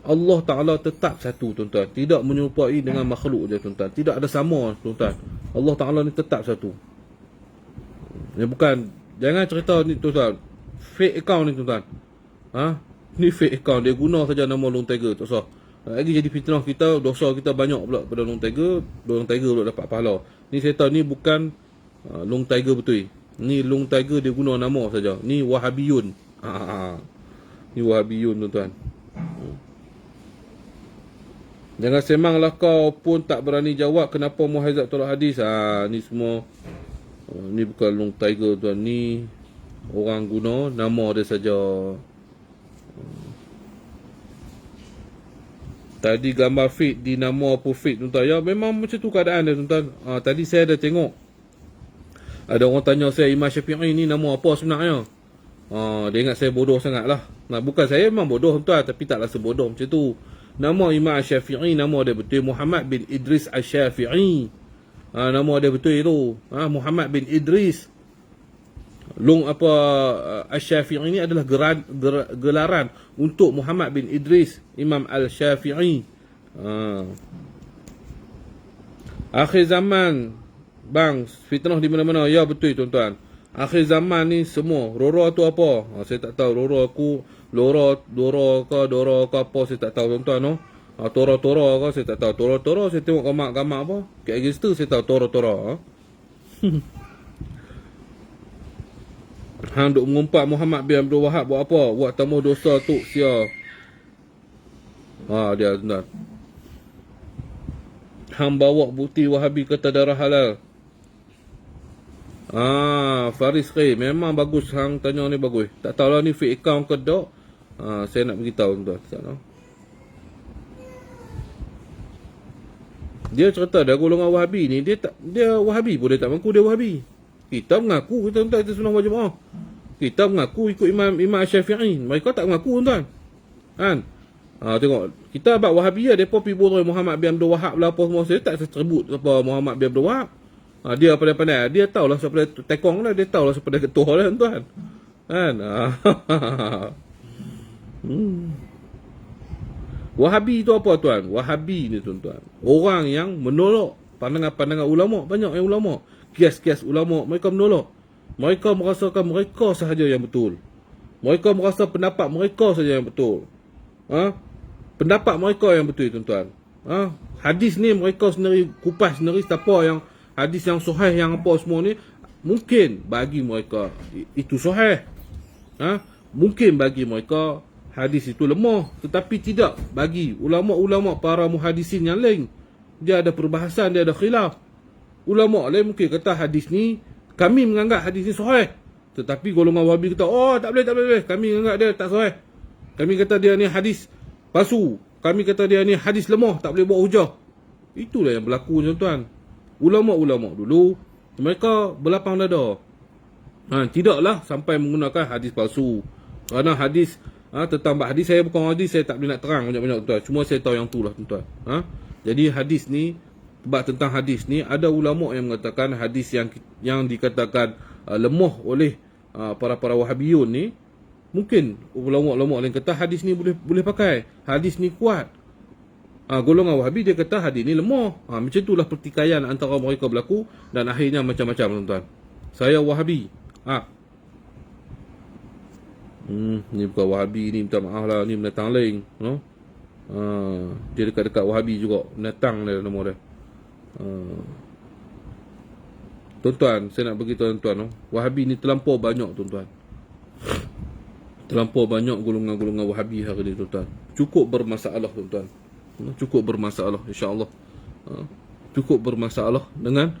Allah Ta'ala tetap satu tuan-tuan. Tidak menyerupai dengan makhluk je tuan-tuan. Tidak ada sama tuan-tuan. Allah Ta'ala ni tetap satu. Ni bukan. Jangan cerita ni tuan-tuan. Fake account ni tuan-tuan. Ni fake account. Dia guna saja nama Long Tiger. Tak usah. Lagi jadi fitnah kita. Dosa kita banyak pula pada Long Tiger. Long Tiger pula dapat pahala. Ni saya tahu ni bukan Long Tiger betul. Ni Long Tiger dia guna nama saja. Ni Wahabiyun. Ni Wahabiyun tuan-tuan. Jangan semanglah kau pun tak berani jawab kenapa Muhaizat tolak hadis. Ni semua ni bukan Long Tiger tuan. Ni orang guna nama dia saja. Tadi gambar fit di nama apa fit tuan-tuan. Ya memang macam tu keadaan dia tuan-tuan. Tadi saya dah tengok. Ada orang tanya saya, Imam Syafi'i ni nama apa sebenarnya? Dia ingat saya bodoh sangat lah. Bukan saya memang bodoh tuan, tapi taklah sebodoh macam tu. Nama Imam Syafi'i, nama dia betul Muhammad bin Idris Asy-Syafi'i. Nama dia betul itu. Muhammad bin Idris. Asy-Syafi'i ini adalah gelaran untuk Muhammad bin Idris, Imam Al-Syafi'i. Akhir zaman, bang, fitnah di mana-mana. Ya betul tuan-tuan. Akhir zaman ni semua. Rora tu apa? Saya tak tahu. Rora ke apa saya tak tahu tuan-tuan. Tora-tora ke saya tak tahu. Tora-tora saya tengok gamak-gamak apa. Kat register saya tahu tora-tora. Hang duk mengumpat Muhammad bin Abdul Wahab buat apa? Buat tambah dosa tu sia. Dia tuan. Hang bawa bukti Wahabi kata darah halal. Faris Khair, memang bagus hang tanya ni bagus. Tak tahulah ni fake account ke tak. Saya nak beritahu tuan-tuan. Dia cerita dah golongan Wahabi ni, dia Wahabi pun dia tak mengaku dia Wahabi. Kita mengaku tuan-tuan kita sunnah wal jamaah. Kita mengaku ikut Imam Syafi'i. Mereka tak mengaku tuan. Kan? Tengok, kita abad Wahabiyah depa pi boroi Muhammad bin Abdul Wahab lah apa semua. Saya tak sebut apa Muhammad bin Abdul Wahab. Dia pandai-pandai. Dia tahulah siapa dia tekong lah. Dia tahulah siapa dia ketua lah tuan. Kan? Wahabi tu apa tuan? Wahabi ni tuan-tuan. Orang yang menolak pandangan-pandangan ulama. Banyak yang ulama. Kias-kias ulama. Mereka menolak. Mereka merasakan mereka sahaja yang betul. Mereka merasa pendapat mereka sahaja yang betul. Pendapat mereka yang betul tuan-tuan. Hadis ni mereka sendiri kupas sendiri siapa yang hadis yang sahih yang apa semua ni mungkin bagi mereka itu sahih. Mungkin bagi mereka hadis itu lemah, tetapi tidak bagi ulama-ulama para muhadisin yang lain. Dia ada perbahasan, dia ada khilaf. Ulama lain mungkin kata hadis ni kami menganggap hadis ni sahih, tetapi golongan Wahabi kata tak boleh, kami menganggap dia tak sahih. Kami kata dia ni hadis palsu. Kami kata dia ni hadis lemah, tak boleh buat hujah. Itulah yang berlaku tuan-tuan. Ulama-ulama dulu mereka berlapang dada. Tidaklah sampai menggunakan hadis palsu. Kerana hadis tentang hadis, saya bukan hadis, saya tak boleh nak terang banyak-banyak tuan. Cuma saya tahu yang tu lah tuan. Jadi hadis ni, sebab tentang hadis ni ada ulama yang mengatakan hadis yang dikatakan lemah oleh para Wahabiyun ni, mungkin ulama-ulama lain kata hadis ni boleh pakai. Hadis ni kuat. Golongan Wahabi dia kata hadis ni lemah. Macam itulah pertikaian antara mereka berlaku dan akhirnya macam-macam tuan-tuan. Saya Wahabi. Ni bukan Wahabi ni, minta maaf lah, ni pendatang lain. Dia dekat-dekat Wahabi juga. Pendatang dia nama dia. Tuan-tuan, saya nak beritahu tuan-tuan, Wahabi ni terlampau banyak tuan-tuan. Terlampau banyak golongan-golongan Wahabi hari ni tuan-tuan. Cukup bermasalah tuan-tuan. Cukup bermasalah insya-Allah. Cukup bermasalah dengan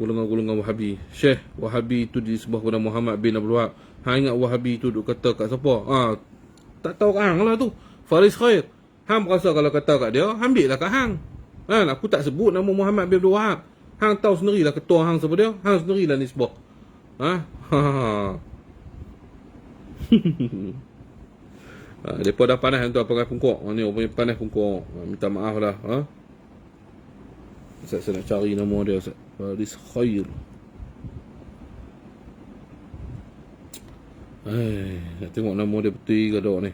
golongan-golongan Wahabi. Syekh Wahabi itu disebut kepada Muhammad bin Abdul Wahab. Ingat Wahabi itu duk kata kat siapa? Tak tahu kat hang lah tu. Faris Khair. Hang rasa kalau kata kat dia, ambil lah kat hang. Aku tak sebut nama Muhammad bin Abdul Wahab. Hang tahu sendirilah ketua hang siapa dia. Hang sendirilah nisbah. Depa dah panas tuan pakai pungkok. Ni orang punya panas pungkok. Minta maaf lah. Saya nak cari nama dia Ustaz. Faris Khair. Nak tengok nama dia betul ke tak ni.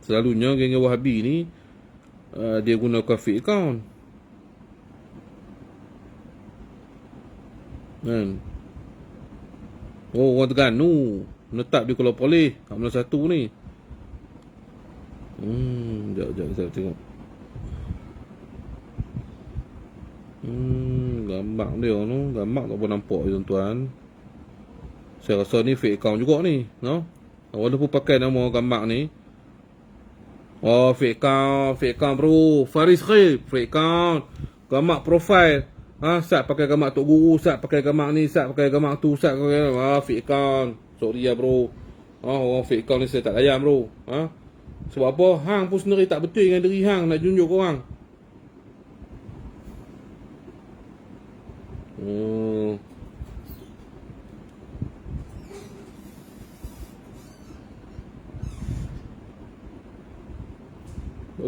Selalunya geng Wahabi ni dia gunakan fake account. Kan? Oh, orang Terengganu. Menetap di Kuala Poleh. Kat Malang 1 ni. Sekejap kita tengok. Gambar dia tu. Gambar tak pun nampak tuan-tuan. Saya rasa ni fake account juga ni. No? Walaupun pakai nama gambar ni. Oh, fake account bro. Faris Khair, fake account. Gambar profile. Sat pakai gambar Tok Guru, Sat pakai gambar ni, Sat pakai gambar tu, Sat pakai fake account. Sorry ya bro. Orang fake account ni saya tak layan bro. Sebab apa? Hang pun sendiri tak betul dengan diri hang nak junjuk korang.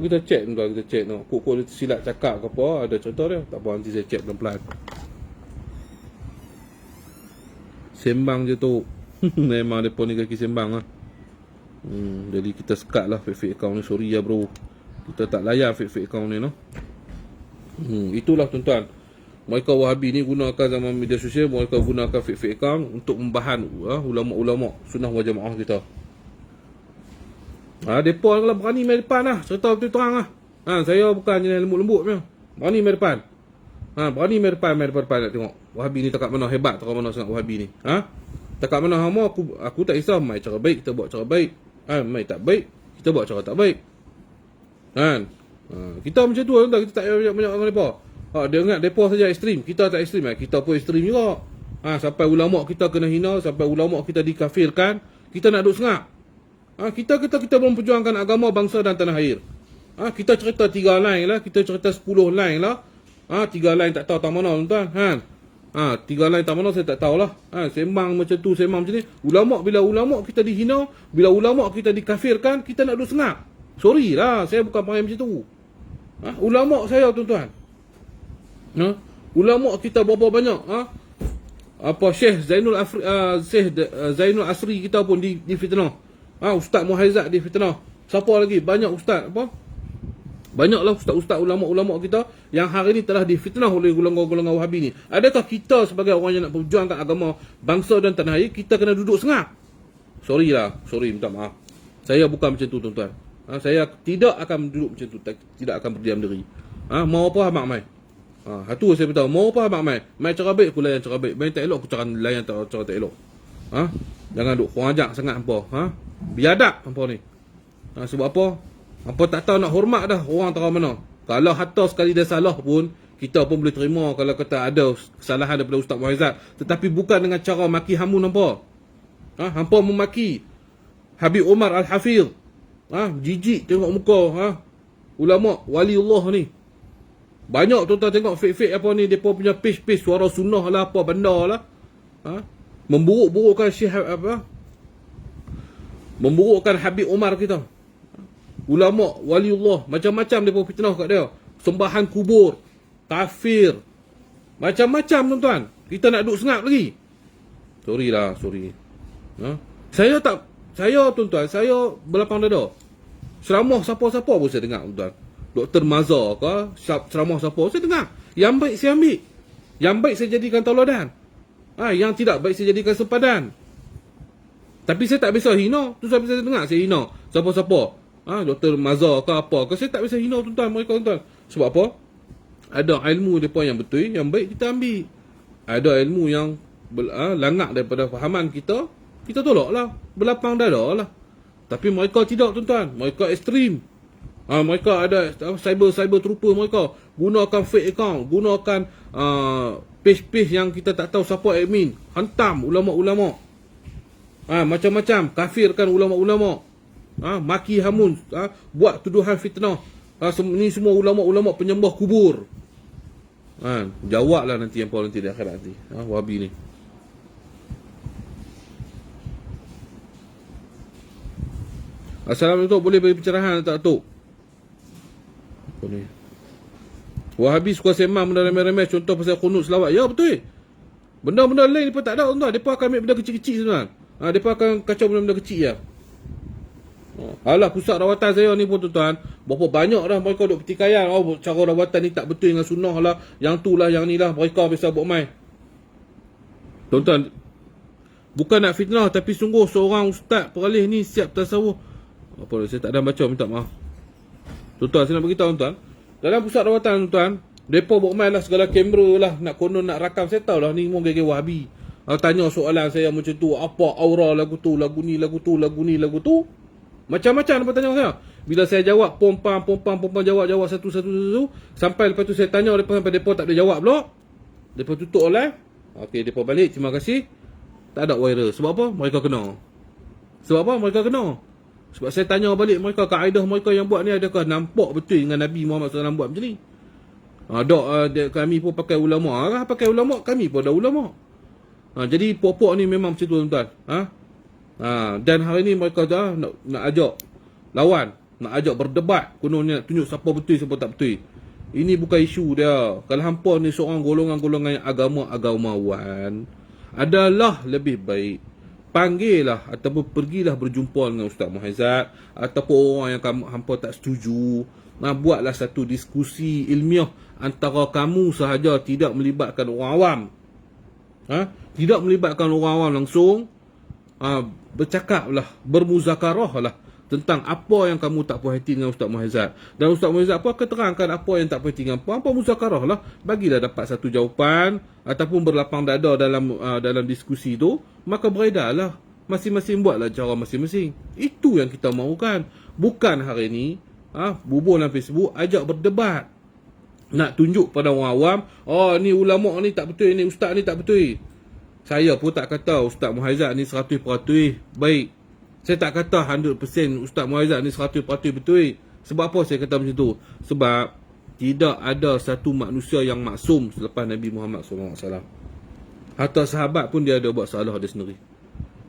Kita check tuan, kita check tengok. Kok dia silap cakap ke apa, ada cerita dia. Tak apa, nanti saya check pelan-pelan. Sembang je tu. Memang depa ni kaki sembang lah. Jadi kita sekat lah fake account ni. Sorry ya bro. Kita tak layan fake account ni no. Itulah tuan-tuan. Mereka Wahabi ni gunakan zaman media sosial, mereka gunakan fake account untuk membahan ulama-ulama sunnah wal jamaah kita. Depa kalau berani main depan lah. Cerita betul terang lah. Saya bukan jenis lembut-lembut punya. Berani main depan. Berani main depan nak tengok. Wahabi ni takat mana hebat, takat mana sangat Wahabi ni. Takat mana hama aku tak risau. Mai cara baik, kita buat cara baik. Mai tak baik, kita buat cara tak baik. Kan? Kita macam tu lah. Kita tak banyak-banyak dengan depa. Dia ingat depa saja ekstrim. Kita tak ekstrim. Kita pun ekstrim juga. Sampai ulama kita kena hina, sampai ulama kita dikafirkan, kita nak duduk sengak. Kita memperjuangkan agama bangsa dan tanah air. Kita cerita 3 line lah, kita cerita 10 line lah. 3 line tak tahu tak mana tuan-tuan. 3 line tak mana saya tak tahulah. Sembang macam tu, sembang macam ni. Bila ulama kita dihina, bila ulama kita dikafirkan, kita nak duduk sengak. Sorry lah, saya bukan panggil macam tu. Ulama saya tuan-tuan. Ulama kita berapa banyak. Syekh Zainul Asri kita pun difitnah. Ustaz Muhaizat difitnah. Siapa lagi? Banyak ustaz banyaklah ustaz-ustaz ulama-ulama kita yang hari ini telah difitnah oleh golongan-golongan Wahabi ni. Adakah kita sebagai orang yang nak perjuangkan agama bangsa dan tanah air, kita kena duduk sengak? Sorry, minta maaf. Saya bukan macam tu tuan-tuan. Saya tidak akan duduk macam tu, tidak akan berdiam diri. Mau apa mak mai. Itu saya beritahu, mau apa mak mai. Mai cara baik aku layan cara baik, mai tak elok aku cara layan cara tak elok. Jangan duk kurang ajak sangat hampa. Biadab hampa ni. Sebab apa? Hampa tak tahu nak hormat dah orang tahu mana. Kalau hatta sekali dia salah pun, kita pun boleh terima kalau kata ada kesalahan daripada Ustaz Muhaizat. Tetapi bukan dengan cara maki hamun hampa. Hampa memaki Habib Umar Al-Hafiz. Jijik tengok muka ulama waliullah ni. Banyak tuan-tuan tengok fake-fake apa ni, depa punya page suara sunnah lah apa benda lah. Memburuk-burukkan Syekh memburukkan Habib Umar kita. Ulama waliullah macam-macam depa fitnah kat dia. Sembahan kubur, kafir. Macam-macam tuan-tuan. Kita nak duduk sengap lagi. Sorry. Saya tuan-tuan, saya berlapang dada. Ceramah siapa-siapa pun saya dengar tuan-tuan. Dr. Mazhar ke, ceramah siapa saya dengar. Yang baik saya ambil. Yang baik saya jadikan tauladan. Yang tidak baik saya jadikan sempadan. Tapi saya tak biasa hina. Tu saya biasa dengar saya hina siapa-siapa. Dr. Mazhar ke apa ke, saya tak biasa hina tuan-tuan mereka tuan-tuan. Sebab apa? Ada ilmu mereka yang betul, yang baik kita ambil. Ada ilmu yang langak daripada fahaman kita tolaklah, berlapang dada lah. Tapi mereka tidak tuan-tuan. Mereka ekstrim. Mereka ada cyber trooper mereka. Gunakan fake account. Gunakan page-page yang kita tak tahu siapa admin. Hantam ulama-ulama. Macam-macam. Kafirkan ulama-ulama. Maki hamun. Buat tuduhan fitnah. Ni semua ulama-ulama penyembah kubur. Jawablah nanti yang Paul nanti di akhirat nanti. Wahabi ni. Assalamualaikum, boleh bagi pencerahan tak Tok? Apa ni? Wahabi suka sembang benda remeh-remeh, contoh pasal kunut selawat. Ya betul. Benda-benda lain mereka tak ada tuan. Mereka akan ambil benda kecil-kecil sebenarnya. Mereka akan kacau benda-benda kecil je. Alah, pusat rawatan saya ni pun tuan-tuan, berapa banyak dah mereka duk pertikaian. Oh, cara rawatan ni tak betul dengan sunnah lah, yang tu lah, yang ni lah. Mereka biasa buat main. Tuan-tuan, bukan nak fitnah, tapi sungguh seorang ustaz peralih ni siap tasawuf. Apa saya tak ada baca, minta maaf. Tuan-tuan, saya nak beritahu tuan-tuan, dalam pusat rawatan tuan-tuan, mereka buat main lah segala kamera lah, nak konon nak rakam. Saya tahu lah ni semua gaya Wahabi. Tanya soalan saya macam tu, apa aura lagu tu, lagu ni, lagu tu, lagu ni, lagu tu. Macam-macam mereka tanya saya. Bila saya jawab, pompang jawab satu. Sampai lepas tu saya tanya mereka sampai mereka tak boleh jawab pula. Mereka tutup live. Okey, mereka balik, terima kasih. Tak ada viral. Sebab apa? Mereka kena. Sebab apa? Mereka kena. Sebab saya tanya balik mereka, kaedah mereka yang buat ni adakah nampak betul dengan Nabi Muhammad SAW buat macam ni? Kami pun pakai ulama. Pakai ulama, kami pun ada ulama. Jadi pokok ni memang macam tu tuan-tuan. Dan hari ni mereka dah nak ajak lawan, nak ajak berdebat, kononnya nak tunjuk siapa betul siapa tak betul. Ini bukan isu dia. Kalau hampa ni seorang golongan-golongan agamawan, adalah lebih baik panggillah ataupun pergilah berjumpa dengan Ustaz Muhaizat ataupun orang yang hampa tak setuju. Buatlah satu diskusi ilmiah antara kamu sahaja, tidak melibatkan orang awam. Tidak melibatkan orang awam langsung. Bercakaplah, bermuzakarah lah tentang apa yang kamu tak puas hati dengan Ustaz Muhaizat. Dan Ustaz Muhaizat apa akan terangkan apa yang tak puas hati dengan apa muzakarah lah. Bagilah dapat satu jawapan ataupun berlapang dada dalam diskusi tu. Maka beredarlah, masing-masing buatlah cara masing-masing. Itu yang kita mahukan. Bukan hari ni bubuh dalam Facebook, ajak berdebat, nak tunjuk pada orang awam, ni ulama ni tak betul, ni ustaz ni tak betul. Saya pun tak kata Ustaz Muhaizat ni 100% baik. Saya tak kata 100% Ustaz Muhaizat ni 100% betul. Sebab apa saya kata macam tu? Sebab tidak ada satu manusia yang maksum selepas Nabi Muhammad SAW. Hatta sahabat pun dia ada buat salah dia sendiri.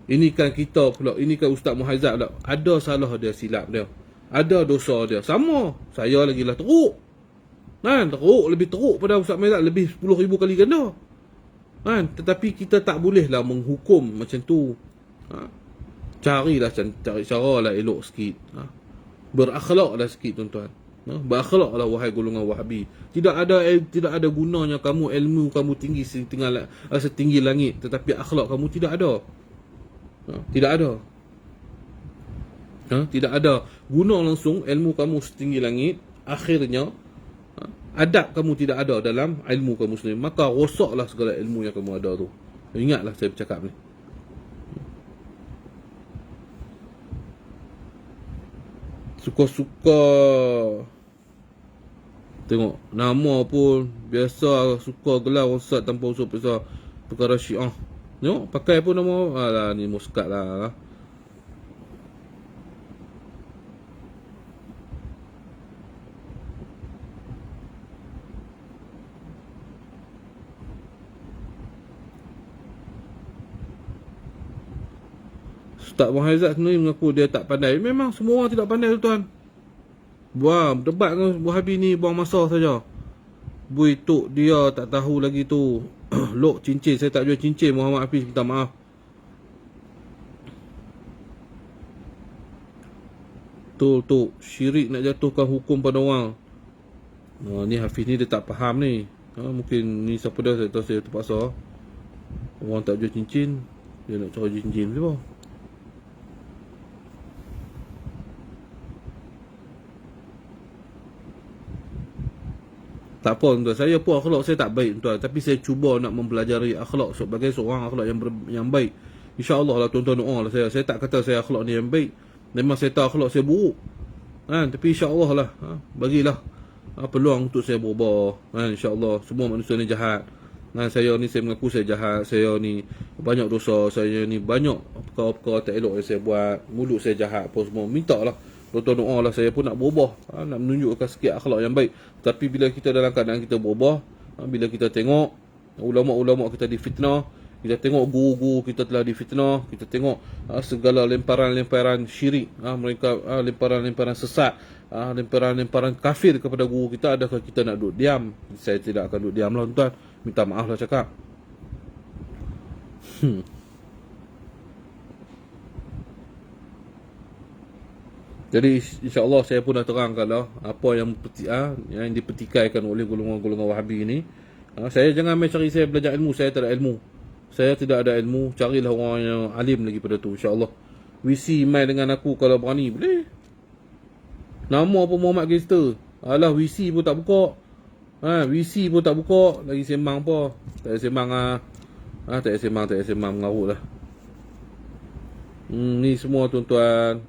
Ini kan kita pula, ini kan Ustaz Muhaizat pula, ada salah dia, silap dia, ada dosa dia. Sama, saya lagi lah teruk. Lebih teruk pada Ustaz Muhaizat, lebih 10,000 kali ganda. Tetapi kita tak bolehlah menghukum macam tu. Cari cara lah elok sikit. Berakhlaklah sikit tuan-tuan. Berakhlaklah wahai golongan Wahabi. Tidak ada gunanya kamu ilmu kamu tinggi setinggi langit, tetapi akhlak kamu tidak ada. Tidak ada. Tidak ada guna langsung ilmu kamu setinggi langit, akhirnya adab kamu tidak ada dalam ilmu kamu sendiri. Maka rosaklah segala ilmu yang kamu ada tu. Ingatlah saya bercakap ni. Suka-suka tengok nama pun biasa, suka gelar ustaz tanpa usul perkara Syiah. Tengok pakai pun nama, alah ni muskat lah. Ustaz Muhaizat sendiri mengaku dia tak pandai. Memang semua orang tidak pandai tuan. Debat dengan Wahabi ni buang masa saja. Bui tok dia tak tahu lagi tu. Lok cincin, saya tak jual cincin, Muhammad Hafiz, minta maaf. Tok syirik nak jatuhkan hukum pada orang. Ni Hafiz ni dia tak faham ni. Mungkin ni siapa dia, saya tahu, saya terpaksa. Orang tak jual cincin, dia nak cari cincin tu. Tak apa tuan, saya pun akhlak saya tak baik tuan, tapi saya cuba nak mempelajari akhlak sebagai seorang akhlak yang baik. InsyaAllah lah tuan-tuan doa lah saya. Saya tak kata saya akhlak ni yang baik. Memang saya tahu akhlak saya buruk. Tapi insyaAllah lah, bagilah peluang untuk saya berubah. InsyaAllah, semua manusia ni jahat. Saya ni, saya mengaku saya jahat. Saya ni banyak dosa. Saya ni banyak perkara-perkara tak elok yang saya buat. Mulut saya jahat apa semua. Minta lah tuan-tuan doa lah, saya pun nak berubah, nak menunjukkan sikit akhlak yang baik. Tapi bila kita dalam keadaan kita berubah, bila kita tengok ulama-ulama kita difitnah, Kita tengok guru-guru kita telah difitnah, kita tengok segala lemparan-lemparan syirik, mereka lemparan-lemparan sesat, lemparan-lemparan kafir kepada guru kita. Adakah kita nak duduk diam? Saya tidak akan duduk diam lah tuan. Minta maaf lah cakap. Jadi insya-Allah saya pun dah terangkan lah apa yang dipertikaikan oleh golongan-golongan Wahabi ni. Saya jangan main cari saya belajar ilmu, saya tak ada ilmu. Saya tidak ada ilmu, carilah orang yang alim lagi pada tu insya-Allah. WC main dengan aku kalau berani boleh. Nama apa Muhammad Gangster. Alah WC pun tak buka. WC pun tak buka, lagi sembang apa? Tak ada sembang tak ada sembang mengarut lah. Ni semua tuan-tuan,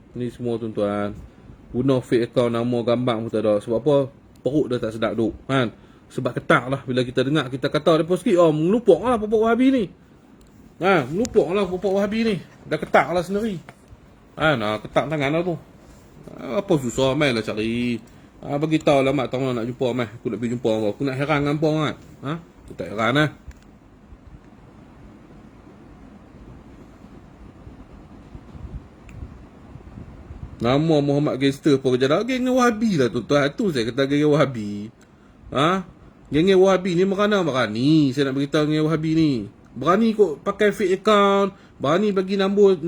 guna fake account, nama gambar pun tak ada. Sebab apa? Perut dah tak sedap duk kan. Sebab ketak lah bila kita dengar, kita kata depa sikit, melupuk lah pokok Wahabi ni. Melupuk lah pokok Wahabi ni. Dah ketak lah sendiri. Ketak tangan lah tu. Apa susah, main lah cari. Bagi tahu lah mak tahu nak jumpa mai. Aku nak pergi jumpa kau. Aku nak heran dengan kau kan. Aku tak heran lah. Nama Muhammad Gangster pun kerja dah. Geng Wahabi lah tuan-tuan. Tu saya kata geng Wahabi. Geng Wahabi ni berani. Saya nak beritahu geng Wahabi ni. Berani kot pakai fake account. Berani bagi nombor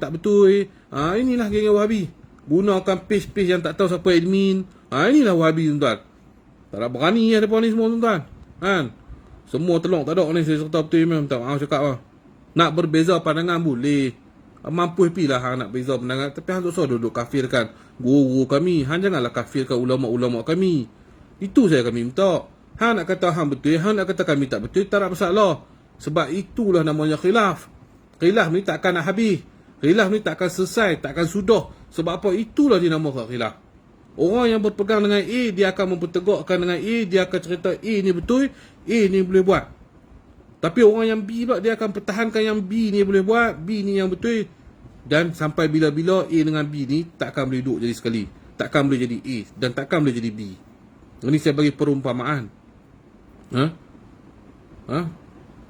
tak betul. Inilah geng Wahabi. Gunakan page-page yang tak tahu siapa admin. Inilah Wahabi tuan-tuan. Tak ada berani lah mereka ni semua tuan-tuan. Semua telok tak ada ni. Saya serta betul memang. Tak maaf cakap lah. Nak berbeza pandangan boleh. Mampu happy lah hang nak beza pandangan. Tapi hang tak usah duduk kafirkan guru-guru kami. Hang janganlah kafirkan ulama-ulama kami. Itu saya kami minta. Hang nak kata hang betul, hang nak kata kami tak betul, tak ada masalah. Sebab itulah namanya khilaf. Khilaf ni tak akan nak habis. Khilaf ni tak akan selesai, tak akan sudah. Sebab apa? Itulah dinamakan khilaf. Orang yang berpegang dengan A, dia akan mempertegakkan dengan A, dia akan cerita A ni betul, A ni boleh buat. Tapi orang yang B pula, dia akan pertahankan yang B ni boleh buat, B ni yang betul. Dan sampai bila-bila A dengan B ni takkan boleh duduk jadi sekali. Takkan boleh jadi A dan takkan boleh jadi B. Ini saya bagi perumpamaan.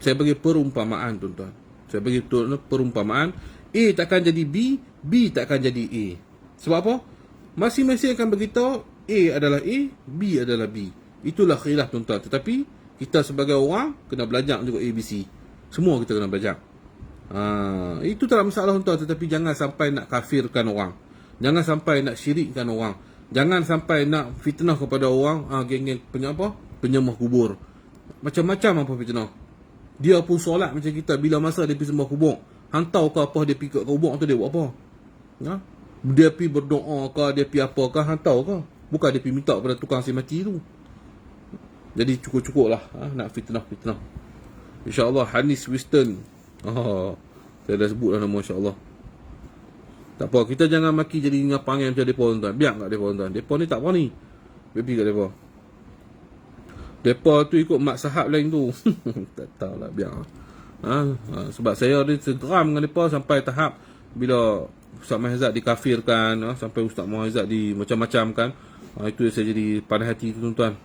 Saya bagi perumpamaan tuan-tuan. Saya bagi perumpamaan. A takkan jadi B, B takkan jadi A. Sebab apa? Masing-masing akan beritahu A adalah A, B adalah B. Itulah khilaf tuan-tuan. Tetapi kita sebagai orang kena belajar juga ABC. Semua kita kena belajar. Itu tak ada masalah tuan-tuan. Tetapi jangan sampai nak kafirkan orang. Jangan sampai nak syirikkan orang. Jangan sampai nak fitnah kepada orang. Geng-geng penyembah kubur. Macam-macam apa fitnah. Dia pun solat macam kita. Bila masa dia pergi sembah kubur, hantar ke apa dia pergi ke kubur tu, dia buat apa? Dia pergi berdoa ke, dia pergi apa ke, hantar ke? Bukan dia pergi minta kepada tukang si mati tu. Jadi cukup-cukup lah nak fitnah-fitnah. InsyaAllah Hanis Winston. Saya dah sebut lah nama insyaAllah. Tak apa, kita jangan maki jadi ngapangan macam mereka tuan-tuan. Biar kat mereka tuan-tuan. Mereka ni tak berani. Baby kat mereka. Mereka tu ikut mak sahab lain tu. Tak tahu lah, biar. Sebab saya ni segeram dengan mereka sampai tahap bila Ustaz Mahizat dikafirkan, sampai Ustaz Mahizat di macam-macam kan. Itu yang saya jadi pandai hati tu tuan-tuan.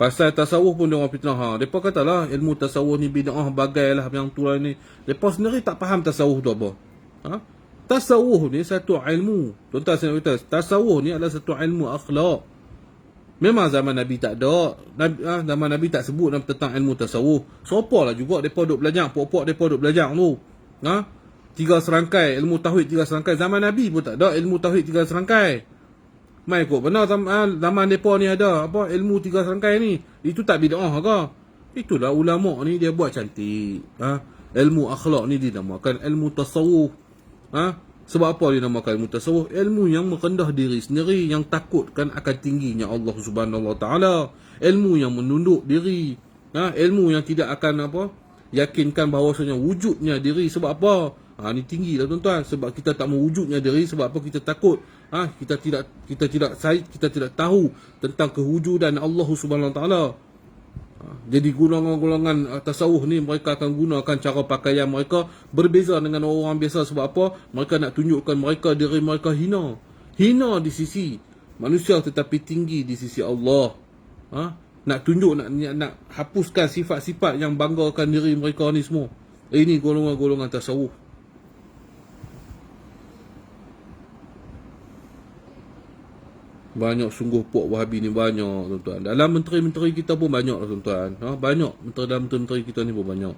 Pasal tasawuf pun dia orang fitnah. Mereka katalah ilmu tasawuf ni bid'ah bagailah yang tu lah ni. Mereka sendiri tak faham tasawuf tu apa. Tasawuf ni satu ilmu. Tuan-tuan saya nak kata, tasawuf ni adalah satu ilmu akhlak. Memang zaman Nabi tak ada. Zaman Nabi tak sebut tentang ilmu tasawuf. Sopalah juga mereka duk belajar. Pokok-pokok mereka duk belajar tu. 3 serangkai. Ilmu tauhid 3 serangkai. Zaman Nabi pun tak ada ilmu tauhid 3 serangkai. Mai kot benar zaman mereka ni ada apa ilmu 3 serangkai ni. Itu tak bid'ah ke? Itulah ulama ni dia buat cantik. Ilmu akhlak ni dinamakan ilmu tasawuf. Sebab apa dinamakan ilmu tasawuf? Ilmu yang merendah diri sendiri, yang takutkan akan tingginya Allah Subhanahu Wa Taala. Ilmu yang menunduk diri. Ilmu yang tidak akan yakinkan bahawasanya wujudnya diri. Sebab apa? Ni tinggi lah tuan-tuan. Sebab kita tak mewujudnya diri. Sebab apa? Kita takut. Kita tidak tahu tentang kewujudan Allah Subhanahu Wa Taala. Jadi golongan-golongan tasawuf ni mereka akan gunakan cara pakaian mereka berbeza dengan orang biasa. Sebab apa? Mereka nak tunjukkan mereka diri mereka hina. Hina di sisi manusia tetapi tinggi di sisi Allah. nak tunjuk, nak hapuskan sifat-sifat yang banggakan diri mereka ni semua. Ini golongan-golongan tasawuf. Banyak sungguh puak Wahabi ni, banyak tuan-tuan. Dalam menteri-menteri kita pun banyak lah tuan-tuan. Banyak dalam menteri kita ni pun banyak.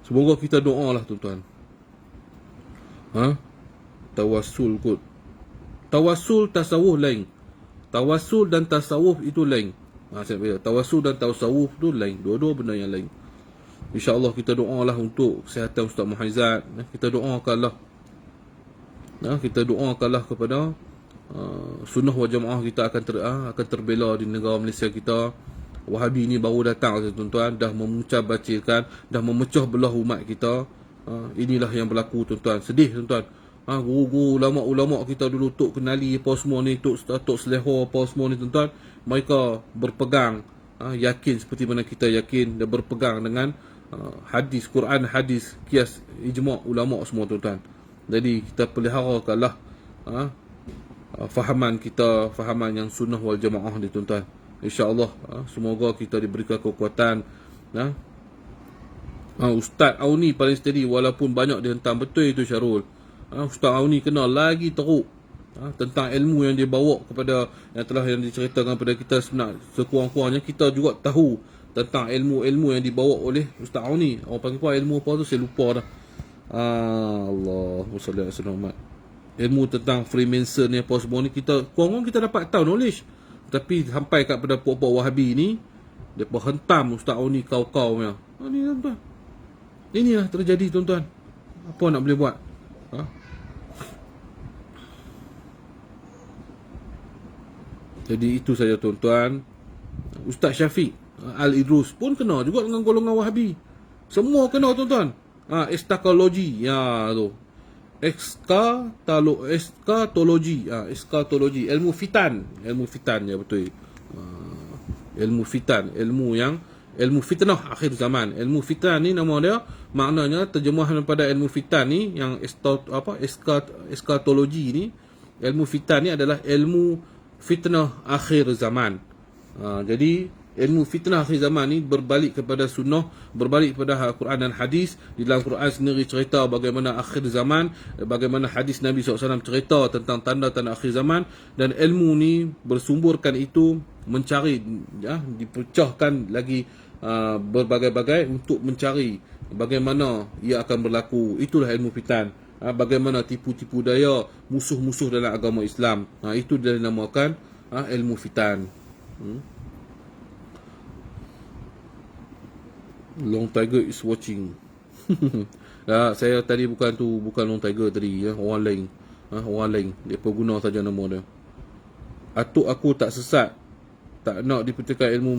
Semoga kita doa lah tuan-tuan. Tawassul kot. Tawassul tasawuf lain. Tawassul dan tasawuf itu lain. Saya beritahu, tawassul dan tasawuf tu lain. Dua-dua benda yang lain. InsyaAllah kita doalah untuk kesihatan Ustaz Muhaizat. Kita doakanlah. Kita doakanlah kepada sunnah wal jamaah kita akan terbela di negara Malaysia kita. Wahabi ni baru datang tuan-tuan, dah memuncah-bacirkan, dah memecah belah umat kita. Inilah yang berlaku tuan-tuan. Sedih tuan-tuan. Guru-guru, ulama-ulama kita dulu Tok Kenali apa semua ni, Tok Selehor apa semua ni tuan-tuan, mereka berpegang, yakin seperti mana kita yakin, dan berpegang dengan hadis, Quran, hadis, kias, ijma' ulama semua tuan-tuan. Jadi kita peliharakanlah fahaman kita, fahaman yang sunnah wal jamaah ni tuan-tuan. InsyaAllah semoga kita diberikan kekuatan. Ustaz Auni paling steady, walaupun banyak dihentam. Betul itu Syarul. Ustaz Auni kenal lagi teruk tentang ilmu yang dia bawa kepada, yang diceritakan kepada kita. Sebenarnya sekurang-kurangnya kita juga tahu tentang ilmu-ilmu yang dibawa oleh Ustaz Auni. Orang panggil apa ilmu apa tu, saya lupa dah. Allahumma salli ala sayyidina Muhammad. Ilmu tentang Freemason ni apa semua ni, kita kurang-kurang kita dapat tahu knowledge. Tapi sampai kat pada puak-puak Wahabi ni, depa hentam Ustaz Auni kau-kau punya. Ni tuan-tuan. Inilah terjadi tuan-tuan. Apa nak boleh buat? Jadi itu saja tuan-tuan. Ustaz Syafiq Al-Idrus pun kena juga dengan golongan Wahabi. Semua kena tuan-tuan. Eskatologi, ya tu. Eskatologi, eskatologi, ilmu fitan ya betul. Ilmu fitan, ilmu fitnah akhir zaman. Ilmu fitan ni nama dia, maknanya terjemahan daripada ilmu fitan ni yang eskatologi ni. Ilmu fitan ni adalah ilmu fitnah akhir zaman. Jadi ilmu fitnah akhir zaman ni berbalik kepada sunnah, berbalik kepada Quran dan hadis. Di dalam Quran sendiri cerita bagaimana akhir zaman, bagaimana hadis Nabi SAW cerita tentang tanda-tanda akhir zaman. Dan ilmu ni bersumburkan itu, mencari, dipecahkan lagi berbagai-bagai untuk mencari bagaimana ia akan berlaku. Itulah ilmu fitan. Bagaimana tipu-tipu daya musuh-musuh dalam agama Islam. Itu dinamakan ilmu fitan. Long Tiger is watching. Saya tadi bukan Long Tiger tadi, orang lain. Orang lain. Depa guna saja nama dia. Atuk aku tak sesat, tak nak dipertikaikan ilmu.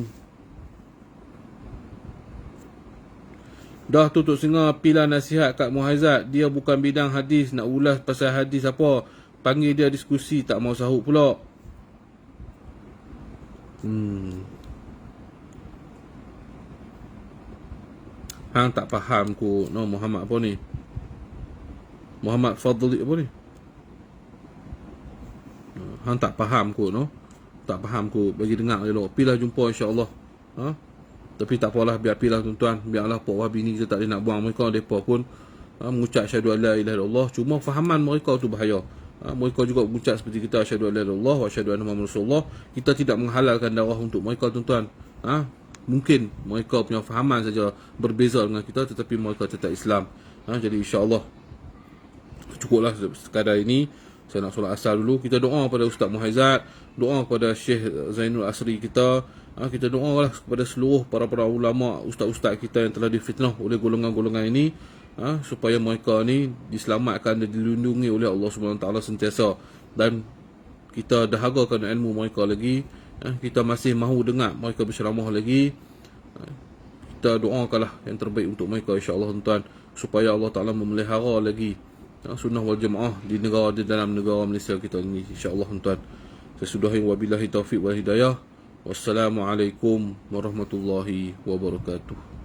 Dah tutup singa pila nasihat kat Muhaizat. Dia bukan bidang hadis, nak ulas pasal hadis apa. Panggil dia diskusi, tak mau sahut pula. Hang tak faham kot. Muhammad apa ni? Muhammad Fadli apa ni? Hang tak faham kot. Tak faham kot. Bagi dengar je lah. Pilah jumpa insyaAllah. Tapi tak apalah, biar pilah tuan-tuan. Biarlah Pak Wahabi ni kita tak boleh nak buang mereka. Mereka pun mengucap asyhadu an la ilaha illallah. Cuma fahaman mereka tu bahaya. Mereka juga mengucap seperti kita, asyhadu an la ilaha illallah wa asyhadu anna Muhammadar Rasulullah. Kita tidak menghalalkan darah untuk mereka tuan-tuan. Mungkin mereka punya fahaman saja berbeza dengan kita, tetapi mereka tetap Islam. Jadi insyaAllah cukuplah sekadar ini. Saya nak solat asar dulu. Kita doa pada Ustaz Muhaizat, doa kepada Syekh Zainul Asri kita. Kita doalah kepada seluruh para ulama, ustaz-ustaz kita yang telah difitnah oleh golongan-golongan ini, supaya mereka ni diselamatkan dan dilindungi oleh Allah SWT sentiasa. Dan kita dahagakan ilmu mereka lagi. Kita masih mahu dengar mereka berceramah lagi. Kita doakanlah yang terbaik untuk mereka insyaAllah tuan-tuan, supaya Allah Ta'ala memelihara lagi sunnah wal jamaah di dalam negara Malaysia kita ini insyaAllah tuan-tuan. Saya sudahi, wabillahi taufiq wal hidayah. Wassalamualaikum warahmatullahi wabarakatuh.